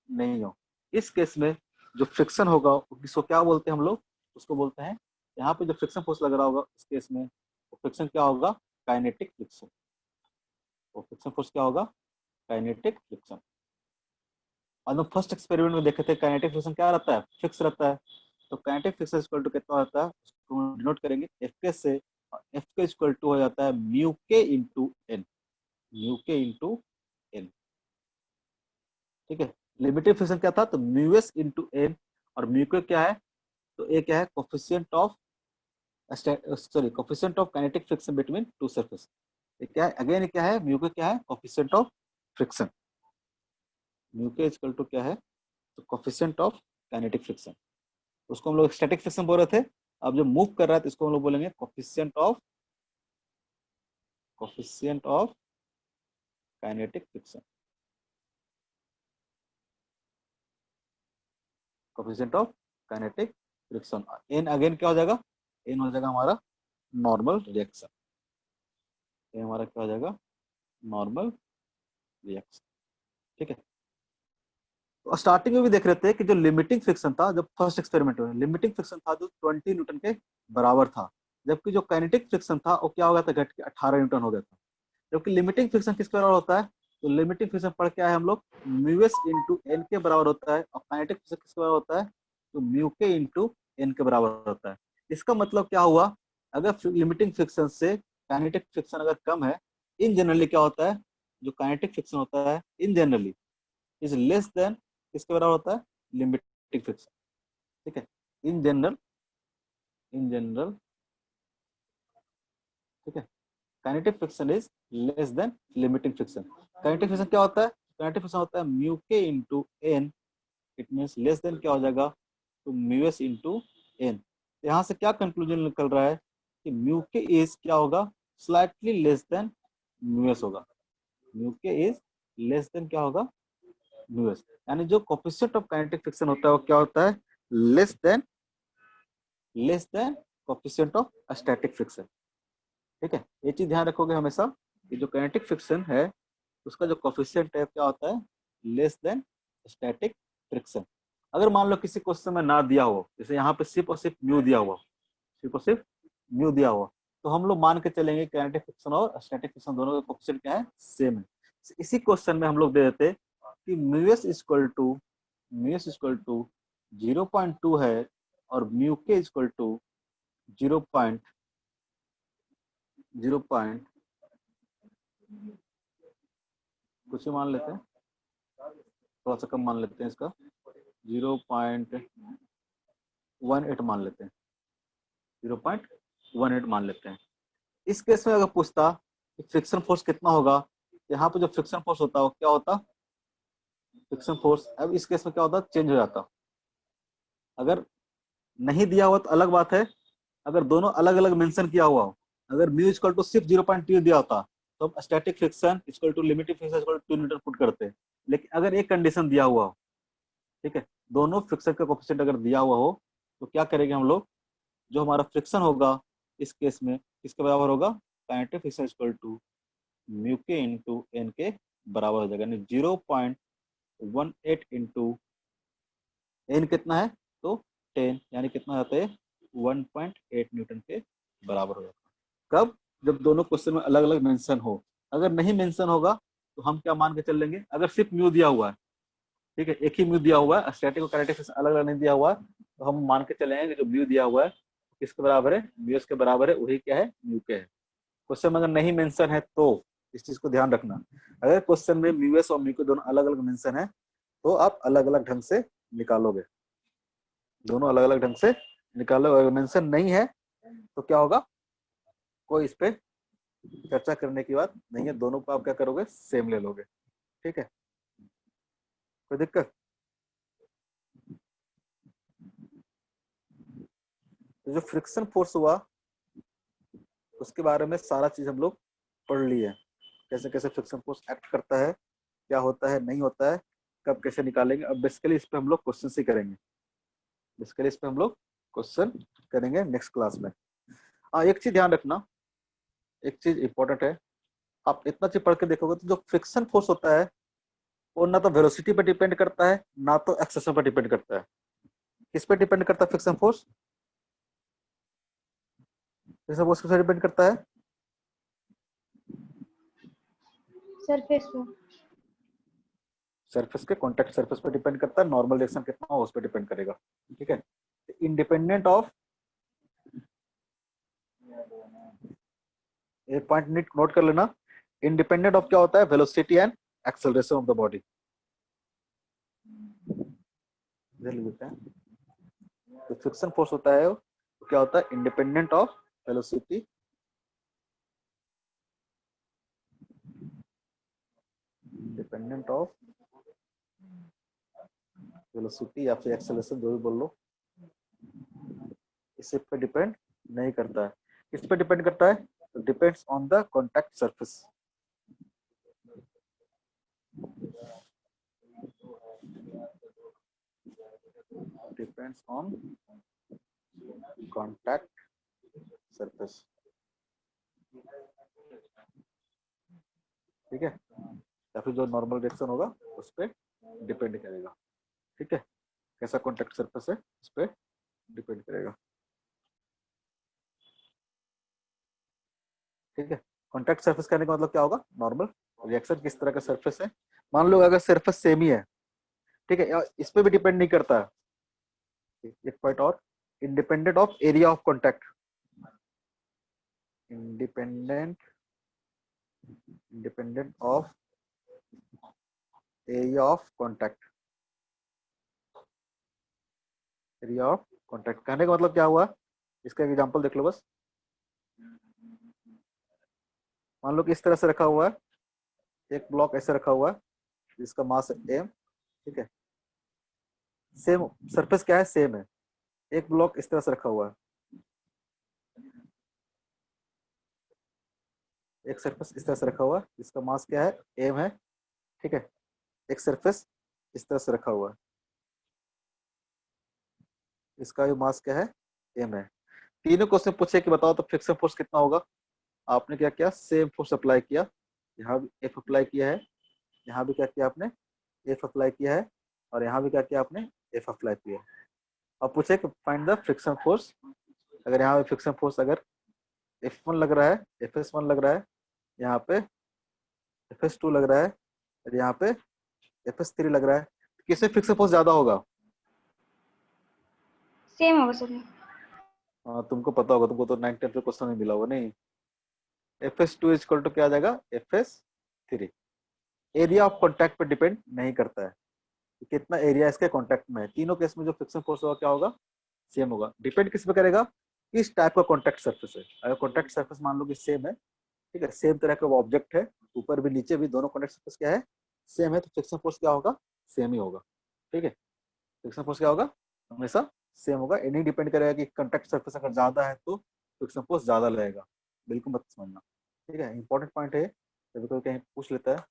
नहीं हो। इस केस में जो फ्रिक्शन होगा उसको क्या बोलते हैं हम लोग, उसको बोलते हैं, यहाँ पे जो फ्रिक्शन फोर्स लग रहा होगा इस केस में, वो फ्रिक्शन क्या होगा, काइनेटिक फ्रिक्शन। वो फ्रिक्शन फोर्स क्या होगा, काइनेटिक फ्रिक्शन। और हम फर्स्ट एक्सपेरिमेंट में देखे थे काइनेटिक फ्रिक्शन क्या रहता है, फिक्स रहता है। तो काइनेटिक फ्रिक्शन इक्वल टू कितना होता है, उसको डिनोट करेंगे एफ के से, और एफ के इक्वल टू हो जाता है म्यू के इंटू एन, म्यू के इंटू एन, ठीक है। लिमिटिंग फ्रिक्शन क्या था, तो म्यू एस इंटू एन, और म्यू के क्या है, तो ए क्या है, coefficient of, sorry coefficient of kinetic friction between two surface. ये क्या है, अगेन क्या है, म्यू के क्या है, कोफिशिएंट ऑफ फ्रिक्शन, म्यू के इक्वल टू क्या है, तो कोफिशिएंट ऑफ काइनेटिक फ्रिक्शन। उसको हम लोग स्टैटिक फ्रिक्शन बोल रहे थे। अब जब मूव कर रहा है तो इसको हम लोग बोलेंगे coefficient of kinetic friction, coefficient of kinetic friction. N again क्या हो जाएगा, एन हो जाएगा हमारा नॉर्मल रिएक्शन, ये हमारा क्या हो जाएगा, नॉर्मल रिएक्शन, ठीक है। तो स्टार्टिंग में भी देख रहे थे कि जो लिमिटिंग फ्रिक्शन था, जब फर्स्ट एक्सपेरिमेंट में लिमिटिंग फ्रिक्शन था जो 20 न्यूटन के बराबर था, जबकि जो काइनेटिक फ्रिक्शन था वो क्या हो गया था, घट के 18 न्यूटन हो गया था। जबकि लिमिटिंग फ्रिक्शन किसके बराबर होता है, तो लिमिटिंग फ्रिक्शन पढ़ के आए हम लोग, म्यू एस इंटू एन के बराबर होता है, और काइनेटिक फ्रिक्शन किसके बराबर होता है, तो म्यू के इंटू एन के बराबर होता है। इसका मतलब क्या हुआ, अगर लिमिटिंग फ्रिक्शन से काइनेटिक फ्रिक्शन अगर कम है, इन जनरली क्या होता है, जो काइनेटिक फ्रिक्शन होता है इन जनरली इज लेस देन, किसके बराबर होता है, लिमिटिंग फ्रिक्शन, ठीक है। इन जनरल, इन जनरल, ठीक है, kinetic friction is less than limiting friction. Kinetic friction क्या होता है, काइनेटिक फ्रिक्शन होता है म्यू के into N, it means less than क्या हो जाएगा, तो म्यू एस इंटू एन। यहाँ से क्या कंक्लूजन निकल रहा है कि म्यू के इज क्या होगा, slightly less than mu S होगा, म्यू के इज लेस देन क्या होगा, म्यू एस। यानी जो कोफिशिएंट ऑफ काइनेटिक फ्रिक्शन होता है वो क्या होता है, less than coefficient of static friction, ठीक है। ये चीज ध्यान रखोगे हमेशा कि जो काइनेटिक फ्रिक्शन है उसका जो कोफिशिएंट है क्या होता है, लेस देन स्टैटिक फ्रिक्शन। अगर मान लो किसी क्वेश्चन में ना दिया हो, जैसे यहाँ पे सिर्फ और सिर्फ म्यू दिया हुआ, सिर्फ और सिर्फ म्यू दिया हुआ, तो हम लोग मान के चलेंगे काइनेटिक फ्रिक्शन और स्टैटिक फ्रिक्शन दोनों का कोफिशिएंट क्या है, सेम है। इसी क्वेश्चन में हम लोग दे देते कि म्यू एस इक्वल टू 0.2 है, और म्यू के इक्वल टू 0. कुछ ही मान लेते हैं, थोड़ा सा कम मान लेते हैं इसका, 0.18 मान लेते हैं, 0.18 मान लेते हैं। इस केस में अगर पूछता कि फ्रिक्शन फोर्स कितना होगा, यहाँ पे जो फ्रिक्शन फोर्स होता है वो क्या होता, फ्रिक्शन फोर्स अब इस केस में क्या होता, चेंज हो जाता। अगर नहीं दिया हुआ तो अलग बात है, अगर दोनों अलग अलग मेंशन किया हुआ हो, अगर म्यू इक्वल टू सिर्फ 0.2 दिया होता तो हम static friction equal to limiting friction equal to 2 newton put करते। लेकिन अगर एक कंडीशन दिया हुआ हो, ठीक है, दोनों फ्रिक्शन का कोफिशिएंट अगर दिया हुआ हो, तो क्या करेंगे हम लोग, जो हमारा फ्रिक्शन होगा इस केस में किसके बराबर होगा, kinetic friction equal to mu के इंटू एन के बराबर हो जाएगा। 0.18 इंटू एन कितना है, तो 10, यानी कितना आता है, 1.8 न्यूटन के बराबर हो जाता है। कब, जब दोनों क्वेश्चन में अलग अलग मेंशन हो। अगर नहीं मेंशन होगा तो हम क्या मान के चल लेंगे, अगर सिर्फ म्यू दिया हुआ है, ठीक है, एक ही म्यू दिया हुआ है, स्टैटिक और काइनेटिक फ्रिक्शन अलग अलग नहीं दिया हुआ है, तो हम मान के चलेंगे कि जो म्यू दिया हुआ है किसके बराबर है, म्यू एस के बराबर है, वही क्या है, म्यू के है। क्वेश्चन में अगर नहीं मेंशन है तो इस चीज को ध्यान रखना, अगर क्वेश्चन में म्यू एस और म्यू के दोनों अलग अलग मेंशन है तो आप अलग अलग ढंग से निकालोगे, दोनों अलग अलग ढंग से निकालो। अगर मेंशन नहीं है तो क्या होगा, कोई इस पे चर्चा करने की बात नहीं है, दोनों को आप क्या करोगे, सेम ले लोगे, ठीक है, कोई दिक्कत। तो जो फ्रिक्शन फोर्स हुआ उसके बारे में सारा चीज हम लोग पढ़ लिए। कैसे कैसे फ्रिक्शन फोर्स एक्ट करता है, क्या होता है नहीं होता है, कब कैसे निकालेंगे। अब बेसिकली इस पे हम लोग क्वेश्चन ही करेंगे, बेसिकली इस पे हम लोग क्वेश्चन करेंगे नेक्स्ट क्लास में। हाँ एक चीज ध्यान रखना, एक चीज इंपॉर्टेंट है, आप इतना चीज पढ़ के देखोगे तो जो फ्रिक्शन फोर्स होता है वो ना तो वेलोसिटी पे डिपेंड करता है ना तो एक्सेलरेशन पर डिपेंड करता है। किस पे डिपेंड करता है फ्रिक्शन फोर्स? फ्रिक्शन फोर्स किस पे डिपेंड करता है? सरफेस पे। सरफेस के कॉन्टेक्ट सरफेस पे डिपेंड करता है, नॉर्मल डायरेक्शन कितना हो उस पर डिपेंड करेगा। ठीक है, इंडिपेंडेंट ऑफ, एक पॉइंट नोट कर लेना, इंडिपेंडेंट ऑफ क्या होता है? Velocity and acceleration of the body. तो फ्रिक्शन फोर्स होता है तो क्या होता है? Independent of velocity, independent of velocity या फिर एक्सेलरेशन जो भी बोल लो, इस पे डिपेंड नहीं करता है। किस पे डिपेंड करता है? Depends on the contact surface. Depends on contact surface. ठीक है, या फिर जो नॉर्मल रिएक्शन होगा उस पर डिपेंड करेगा। ठीक है, कैसा कॉन्टैक्ट सरफेस है उस पर डिपेंड करेगा। ठीक है, कॉन्टैक्ट सरफेस करने का मतलब क्या होगा? नॉर्मल रिएक्शन किस तरह का सरफेस है। मान लो अगर सरफेस सेम ही है, ठीक है, इस पे भी डिपेंड नहीं करता है। एक पॉइंट और, independent of area of contact, independent independent of area of contact. Area of contact कहने का मतलब क्या हुआ? इसका एग्जांपल देख लो बस। मान लो कि इस तरह से रखा हुआ है, एक ब्लॉक ऐसे रखा हुआ है जिसका मास है m। ठीक है, सेम सरफेस क्या है? सेम है। एक ब्लॉक इस तरह से रखा हुआ है, एक सरफेस इस तरह से रखा हुआ है जिसका मास क्या है? m है। ठीक है, एक सरफेस इस तरह से रखा हुआ है, इसका भी मास क्या है? m है। तीनों क्वेश्चन पूछे कि बताओ तो फ्रिक्शन फोर्स कितना होगा। आपने क्या किया? सेम फोर्स अप्लाई किया, यहाँ भी एफ अप्लाई किया है, यहाँ भी क्या किया आपने? एफ अप्लाई किया है, और यहाँ भी क्या किया आपने? एफ अप्लाई किया है। अब पूछे कि फाइंड द फ्रिक्शन फोर्स। अगर यहाँ पे फ्रिक्शन फोर्स अगर F1 लग रहा है, FS1 लग रहा है, यहाँ पे FS2 लग रहा है, और यहाँ पे FS3 लग रहा है, किसमें फ्रिक्शन फोर्स ज्यादा होगा? सेम होगा सर। हाँ तुमको पता होगा, तुमको तो 9th 10th क्वेश्चन में मिला होगा नहीं। FS2 इक्वल टू क्या आ जाएगा? FS3। एरिया ऑफ कॉन्टैक्ट पे डिपेंड नहीं करता है कि कितना एरिया इसके कॉन्टैक्ट में है। तीनों केस में जो फ्रिक्शन फोर्स होगा क्या होगा? सेम होगा। डिपेंड किस पे करेगा? किस टाइप का कॉन्टैक्ट सरफेस है। अगर कॉन्टैक्ट सरफेस मान लो कि सेम है, ठीक है, सेम तरह का ऑब्जेक्ट है, ऊपर भी नीचे भी दोनों कॉन्टैक्ट सरफेस क्या है? सेम है, तो फ्रिक्शन फोर्स क्या होगा? सेम ही होगा। ठीक है, फ्रिक्शन फोर्स क्या होगा? हमेशा सेम होगा। ये नहीं डिपेंड करेगा कि कॉन्टैक्ट सरफेस अगर ज्यादा है तो फ्रिक्शन फोर्स ज्यादा लगेगा, बिल्कुल मत समझना। ठीक है, इंपॉर्टेंट पॉइंट है, कभी कोई कहीं पूछ लेता है।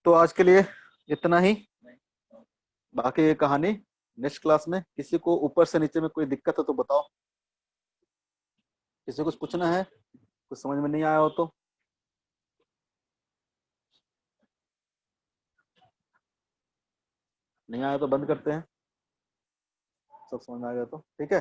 तो आज के लिए इतना ही, बाकी ये कहानी नेक्स्ट क्लास में। किसी को ऊपर से नीचे में कोई दिक्कत है तो बताओ, किसी को कुछ पूछना है, कुछ समझ में नहीं आया हो तो। नहीं आया तो बंद करते हैं, सब समझ में आ गया तो ठीक है।